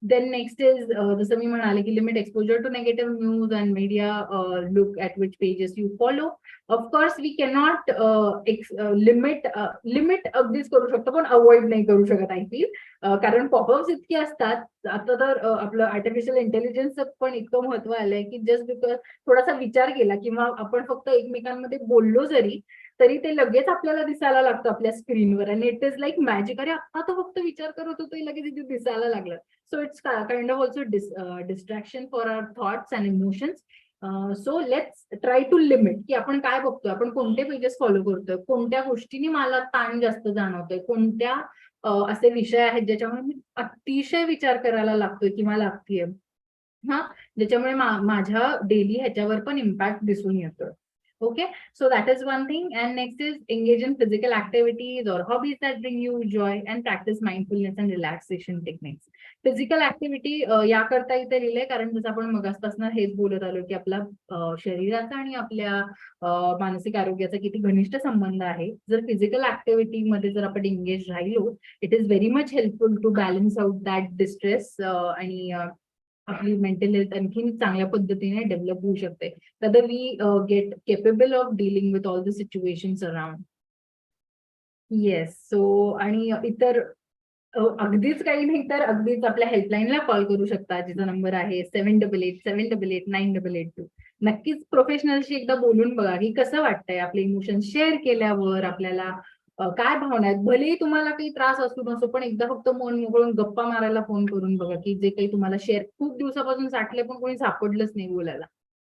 Then next is जसं मी म्हणाले की limit exposure to negative news and media, look at which pages you follow. Of course we cannot limit अगदीच करू शकतो पण avoid नाही करू शकत I feel. कारण पॉपअप्स इतके असतात. आता तर आपलं आर्टिफिशियल इंटेलिजन्स पण इतकं महत्व आलंय की जस्ट बिकॉज थोडासा विचार केला किंवा आपण फक्त एकमेकांमध्ये बोललो जरी तरी ते लगेच आपल्याला दिसायला लागतं आपल्या स्क्रीनवर आणि इट इज लाईक मॅजिक. अरे आता तो फक्त विचार करत होतो लगेच इथे दिसायला लागलं. So it's kind of also distraction for our thoughts and emotions. So let's try to limit की आपण काय बघतोय, आपण कोणते पेजेस फॉलो करतोय, कोणत्या गोष्टींनी मला ताण जास्त जाणवतोय, कोणत्या असे विषय आहेत ज्याच्यामुळे मी अतिशय विचार करायला लागतोय किंवा लागतीये हा ज्याच्यामुळे माझ्या डेली ह्याच्यावर पण इम्पॅक्ट दिसून येतोय. Okay, so that is one thing. And next is engage in physical activities or hobbies that bring you joy and practice mindfulness and relaxation techniques. Physical activity याकरता इथे लिहिलंय कारण जसं आपण मगासपासून हेच बोलत आलो की आपला शरीराचा आणि आपल्या मानसिक आरोग्याचा किती घनिष्ठ संबंध आहे. जर फिजिकल ऍक्टिव्हिटी मध्ये जर आपण एंगेज राहिलो it is very much helpful to balance out that distress आणि आपली मेंटल हेल्थ आणखी चांगल्या पद्धतीने डेव्हलप होऊ शकते. Whether we get capable of dealing with all the situations around. Yes, so आणि इतर अगदीच काही नाही तर अगदीच आपल्या हेल्पलाईनला कॉल करू शकता जिचा नंबर आहे 7887889882. नक्कीच प्रोफेशनलशी एकदा बोलून बघा की कसं वाटतंय आपले इमोशन्स शेअर केल्यावर आपल्याला काय भावना आहेत. भलेही तुम्हाला काही त्रास असू नसो पण एकदा फक्त मन मोकळून गप्पा मारायला फोन करून बघा की जे काही तुम्हाला शेअर खूप दिवसापासून साठले पण कोणी सापडलंच नाही बोलायला.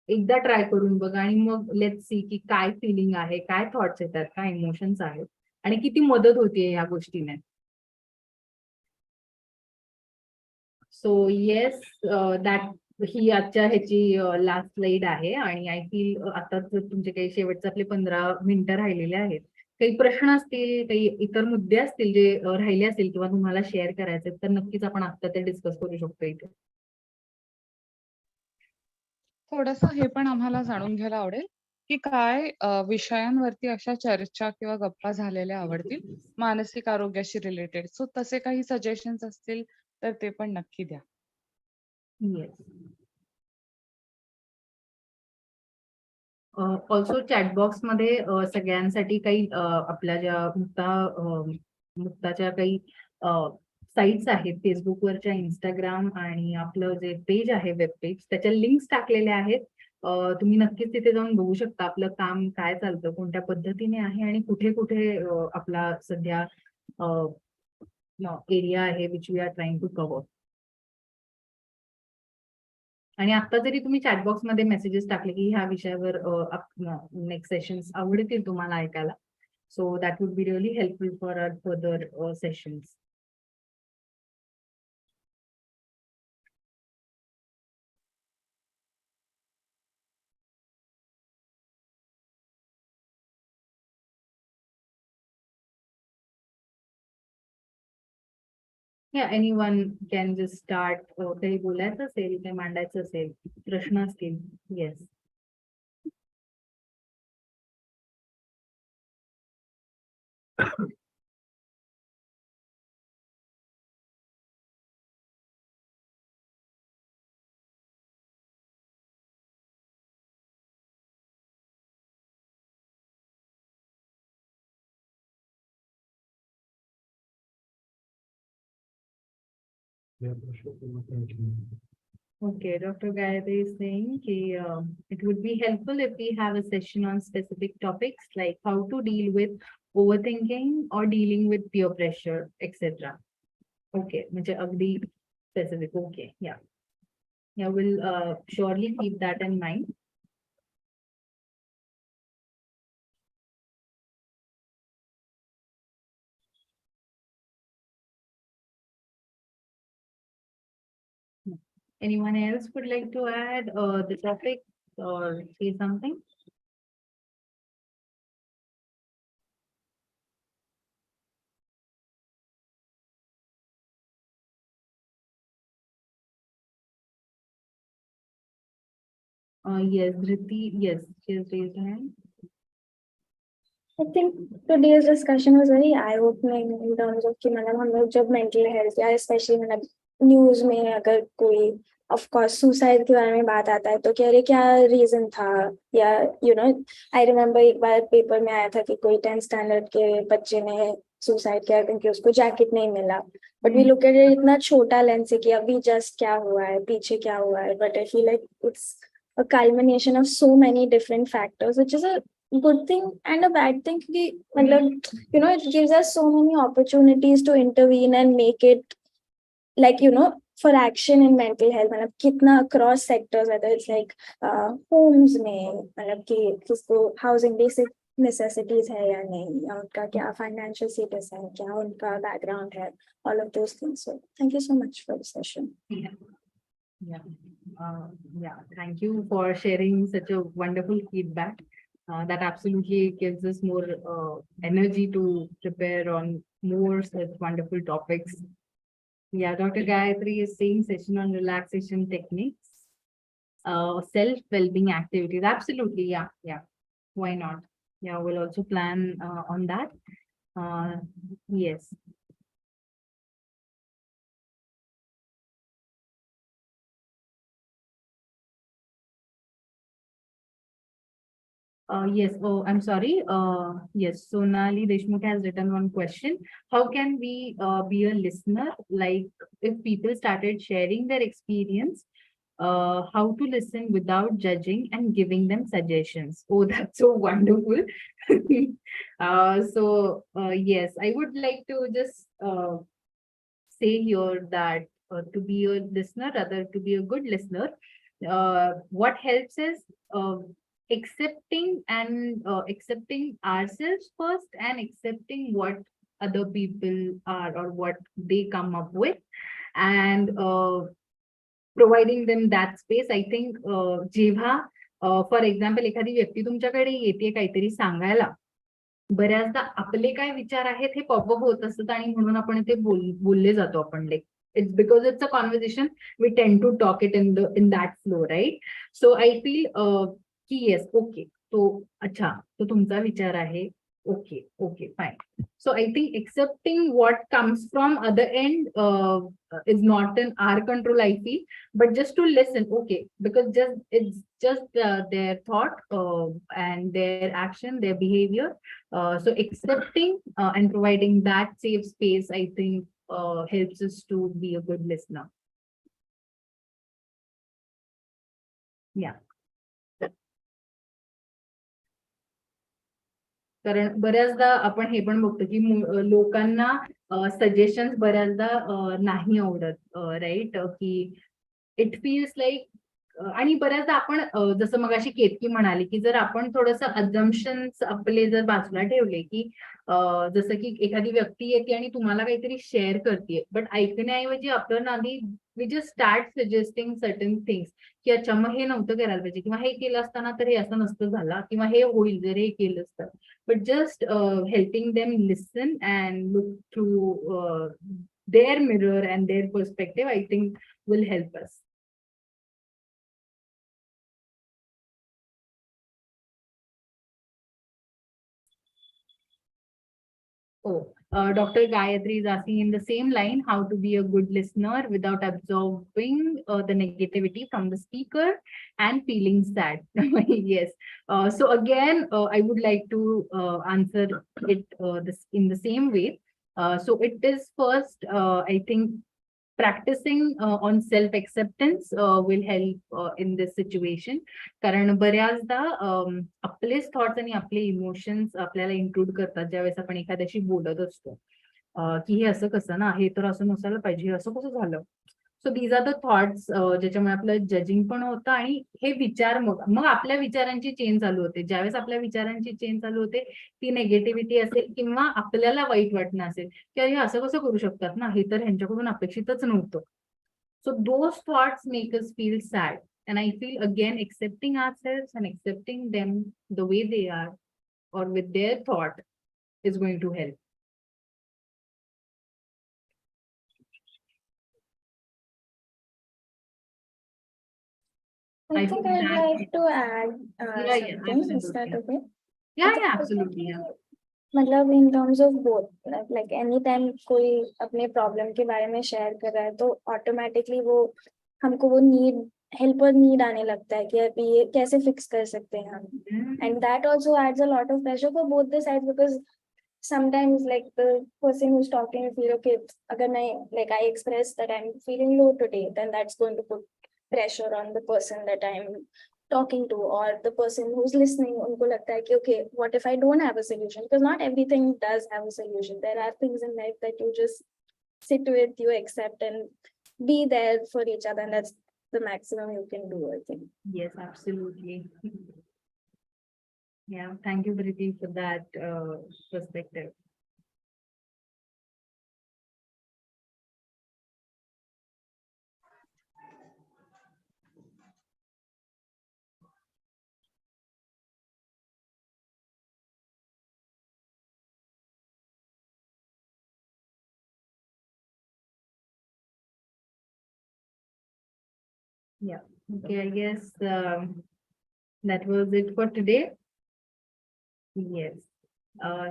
एकदा ट्राय करून बघा आणि मग लेट्स सी की काय फिलिंग आहे, काय थॉट्स येतात, काय इमोशन्स आहेत आणि किती मदत होतीये या गोष्टीने. सो येस दॅट ही आजच्या ह्याची लास्ट स्लाइड आहे आणि आय फील आता तुमचे काही शेवटचे आपले 15 मिनिटं राहिलेले आहेत. काही प्रश्न असतील, काही इतर मुद्दे असतील जे राहिले असतील किंवा तुम्हाला शेअर करायचे तर नक्कीच आपण आता ते डिस्कस करू शकतो इथे. थोडंसं हे पण आम्हाला जाणून घ्यायला आवडेल की काय विषयांवरती अशा चर्चा किंवा गप्पा झालेल्या आवडतील मानसिक आरोग्याशी रिलेटेड. सो तसे काही सजेशन्स असतील तर ते पण नक्की द्या. ऑल्सो चॅटबॉक्स मध्ये सगळ्यांसाठी काही आपल्या ज्या मुक्ताच्या काही साईट्स आहेत फेसबुकवरच्या, इंस्टाग्राम आणि आपलं जे पेज आहे वेब पेज त्याच्या लिंक्स टाकलेल्या आहेत. तुम्ही नक्कीच तिथे जाऊन बघू शकता आपलं काम काय चालतं, कोणत्या पद्धतीने आहे आणि कुठे कुठे आपला सध्या एरिया आहे which we are trying to cover. आणि आता जरी तुम्ही चॅटबॉक्स मध्ये मेसेजेस टाकले की ह्या विषयावर नेक्स्ट सेशन्स आवडतील तुम्हाला ऐकायला, so that would be really helpful for our further sessions. Yeah, anyone can just start. काही बोलायचं असेल, काही मांडायचं असेल, प्रश्न असतील. Yes. Okay, Dr. Gayatri is saying it would be helpful if we have a session on specific topics like how to deal with overthinking or dealing with peer pressure, etc. Okay, म्हणजे अगदी specific. Okay, yeah. Yeah, we'll surely keep that in mind. Anyone else would like to add the topic or say something? Yes, Dhriti, yes, she has raised her hand. I think today's discussion was very eye-opening in terms of कि मतलब हम लोग जब mental health या especially मतलब news में अगर कोई ऑफ कोर्स सुसाइड के बारे में बात आता है तो कि अरे क्या रीजन था, या आई रिमेम्बर एक बार पेपर में आया था कि कोई 10th स्टैंडर्ड के बच्चे ने सुसाइड किया क्योंकि उसको जैकेट नहीं मिला, but we look at it इतना छोटा लेंस है कि अभी जस्ट क्या हुआ है, पीछे क्या हुआ है, but I feel like it's a culmination of so many different factors, which is a good thing and a bad thing. It gives us so many opportunities to intervene and make it like, for action in mental health. मतलब कितना across sectors, whether it's like homes में, मतलब कि किसको housing basic necessities है या नहीं, या उनका क्या financial status है, क्या उनका background है, all of those things. So thank you so much for the session. Yeah, thank you for sharing such a wonderful feedback. That absolutely gives us more energy to prepare on more such wonderful topics. Yeah, Dr. Gayatri is saying session on relaxation techniques, self-well-being activities. Absolutely, yeah. Why not? Yeah, we'll also plan on that. Yes. Yes. Oh, I'm sorry. Yes. Sonali Deshmukh has written one question. How can we be a listener? Like, if people started sharing their experience, how to listen without judging and giving them suggestions. Oh, that's so wonderful. Yes, I would like to just say here that to be a listener, rather to be a good listener, what helps is accepting ourselves first, and accepting what other people are or what they come up with, and providing them that space. I think जेव्हा for example एखादी व्यक्ती तुमच्याकडे येते काहीतरी सांगायला, बऱ्याचदा आपले काय विचार आहेत हे पॉपअप होत असतात आणि म्हणून आपण ते बोलले जातो आपण. Like it's because it's a conversation, we tend to talk it in that flow, right? So I feel ki yes, okay, तो अच्छा, तो तुमचा विचार आहे, okay, fine. So I think accepting what comes from other end is not in our control, I feel, but just to listen, okay, because it's just their thought and their action, their behavior. So accepting and providing that safe space, I think helps us to be a good listener. Yeah. कारण बऱ्याचदा आपण हे पण बघतो की लोकांना suggestions बऱ्याचदा नाही आवडत, राईट, की इट फील्स लाईक, आणि बऱ्याचदा आपण जसं मगाशी केतकी म्हणाली की जर आपण थोडंसं अजम्पशन्स आपले जर बाजूला ठेवले, की जसं की एखादी व्यक्ती येते आणि तुम्हाला काहीतरी शेअर करते, बट ऐकण्याऐवजी आपण आधी we just start suggesting certain things, की अच्छा मग हे नव्हतं करायला पाहिजे, किंवा हे केलं असताना तर हे असं नसतं झालं, किंवा हे होईल जर हे केलं असतं. But just helping them listen and look through their mirror and their perspective, I think will help us. Oh, Dr. Gayatri is asking in the same line, how to be a good listener without absorbing the negativity from the speaker and feeling sad. Yes. So again, I would like to answer it in the same way. So it is first, I think, practicing on self-acceptance will help in this situation. कारण बऱ्याचदा आपलेच thoughts आणि आपले emotions आपल्याला include करतात ज्यावेळेस आपण एखाद्याशी बोलत असतो, की हे असं कसं ना, हे तर असं नसायला पाहिजे, हे असं कसं झालं. So these are the thoughts ज्याच्यामुळे आपलं जजिंग पण होतं, आणि हे विचार मग आपल्या विचारांची चेन चालू होते. ज्यावेळेस आपल्या विचारांची चेन चालू होते, ती नेगेटिव्हिटी असेल किंवा आपल्याला वाईट वाटणं असेल, की अरे असं कसं करू शकतात ना, हे तर ह्यांच्याकडून अपेक्षितच नव्हतं. So those thoughts make us feel sad. And I feel again accepting ourselves and accepting them the way they are or with their thought is going to help. I think I'd like to add something. Is that okay? Yeah, absolutely. Yeah. मतलब in terms of both, like anytime कोई अपने problem के बारे में share कर रहा है तो automatically वो हमको वो need help और need आने लगता है कि अभी ये कैसे fix कर सकते हैं हम, and that also adds a lot of pressure for both the sides because sometimes like the person who's talking feel okay अगर मैं like I express that I'm feeling low today, then that's going to put pressure on the person that I'm talking to or the person who's listening. उनको लगता है कि okay, what if I don't have a solution? Because not everything does have a solution. There are things in life that you just sit with, you accept, and be there for each other, and that's the maximum you can do, I think. Yes, absolutely. Yeah, thank you, Priti, for that perspective. Yeah, okay, I guess that was it for today. Yes.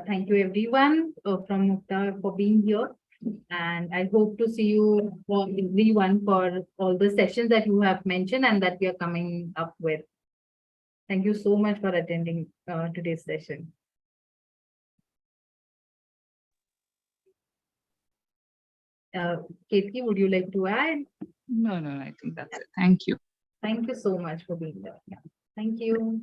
Thank you everyone from Mukta for being here. And I hope to see you for everyone for all the sessions that you have mentioned and that we are coming up with. Thank you so much for attending today's session. Ketki, would you like to add? No, I think that's it. Thank you. Thank you so much for being there. Yeah. Thank you.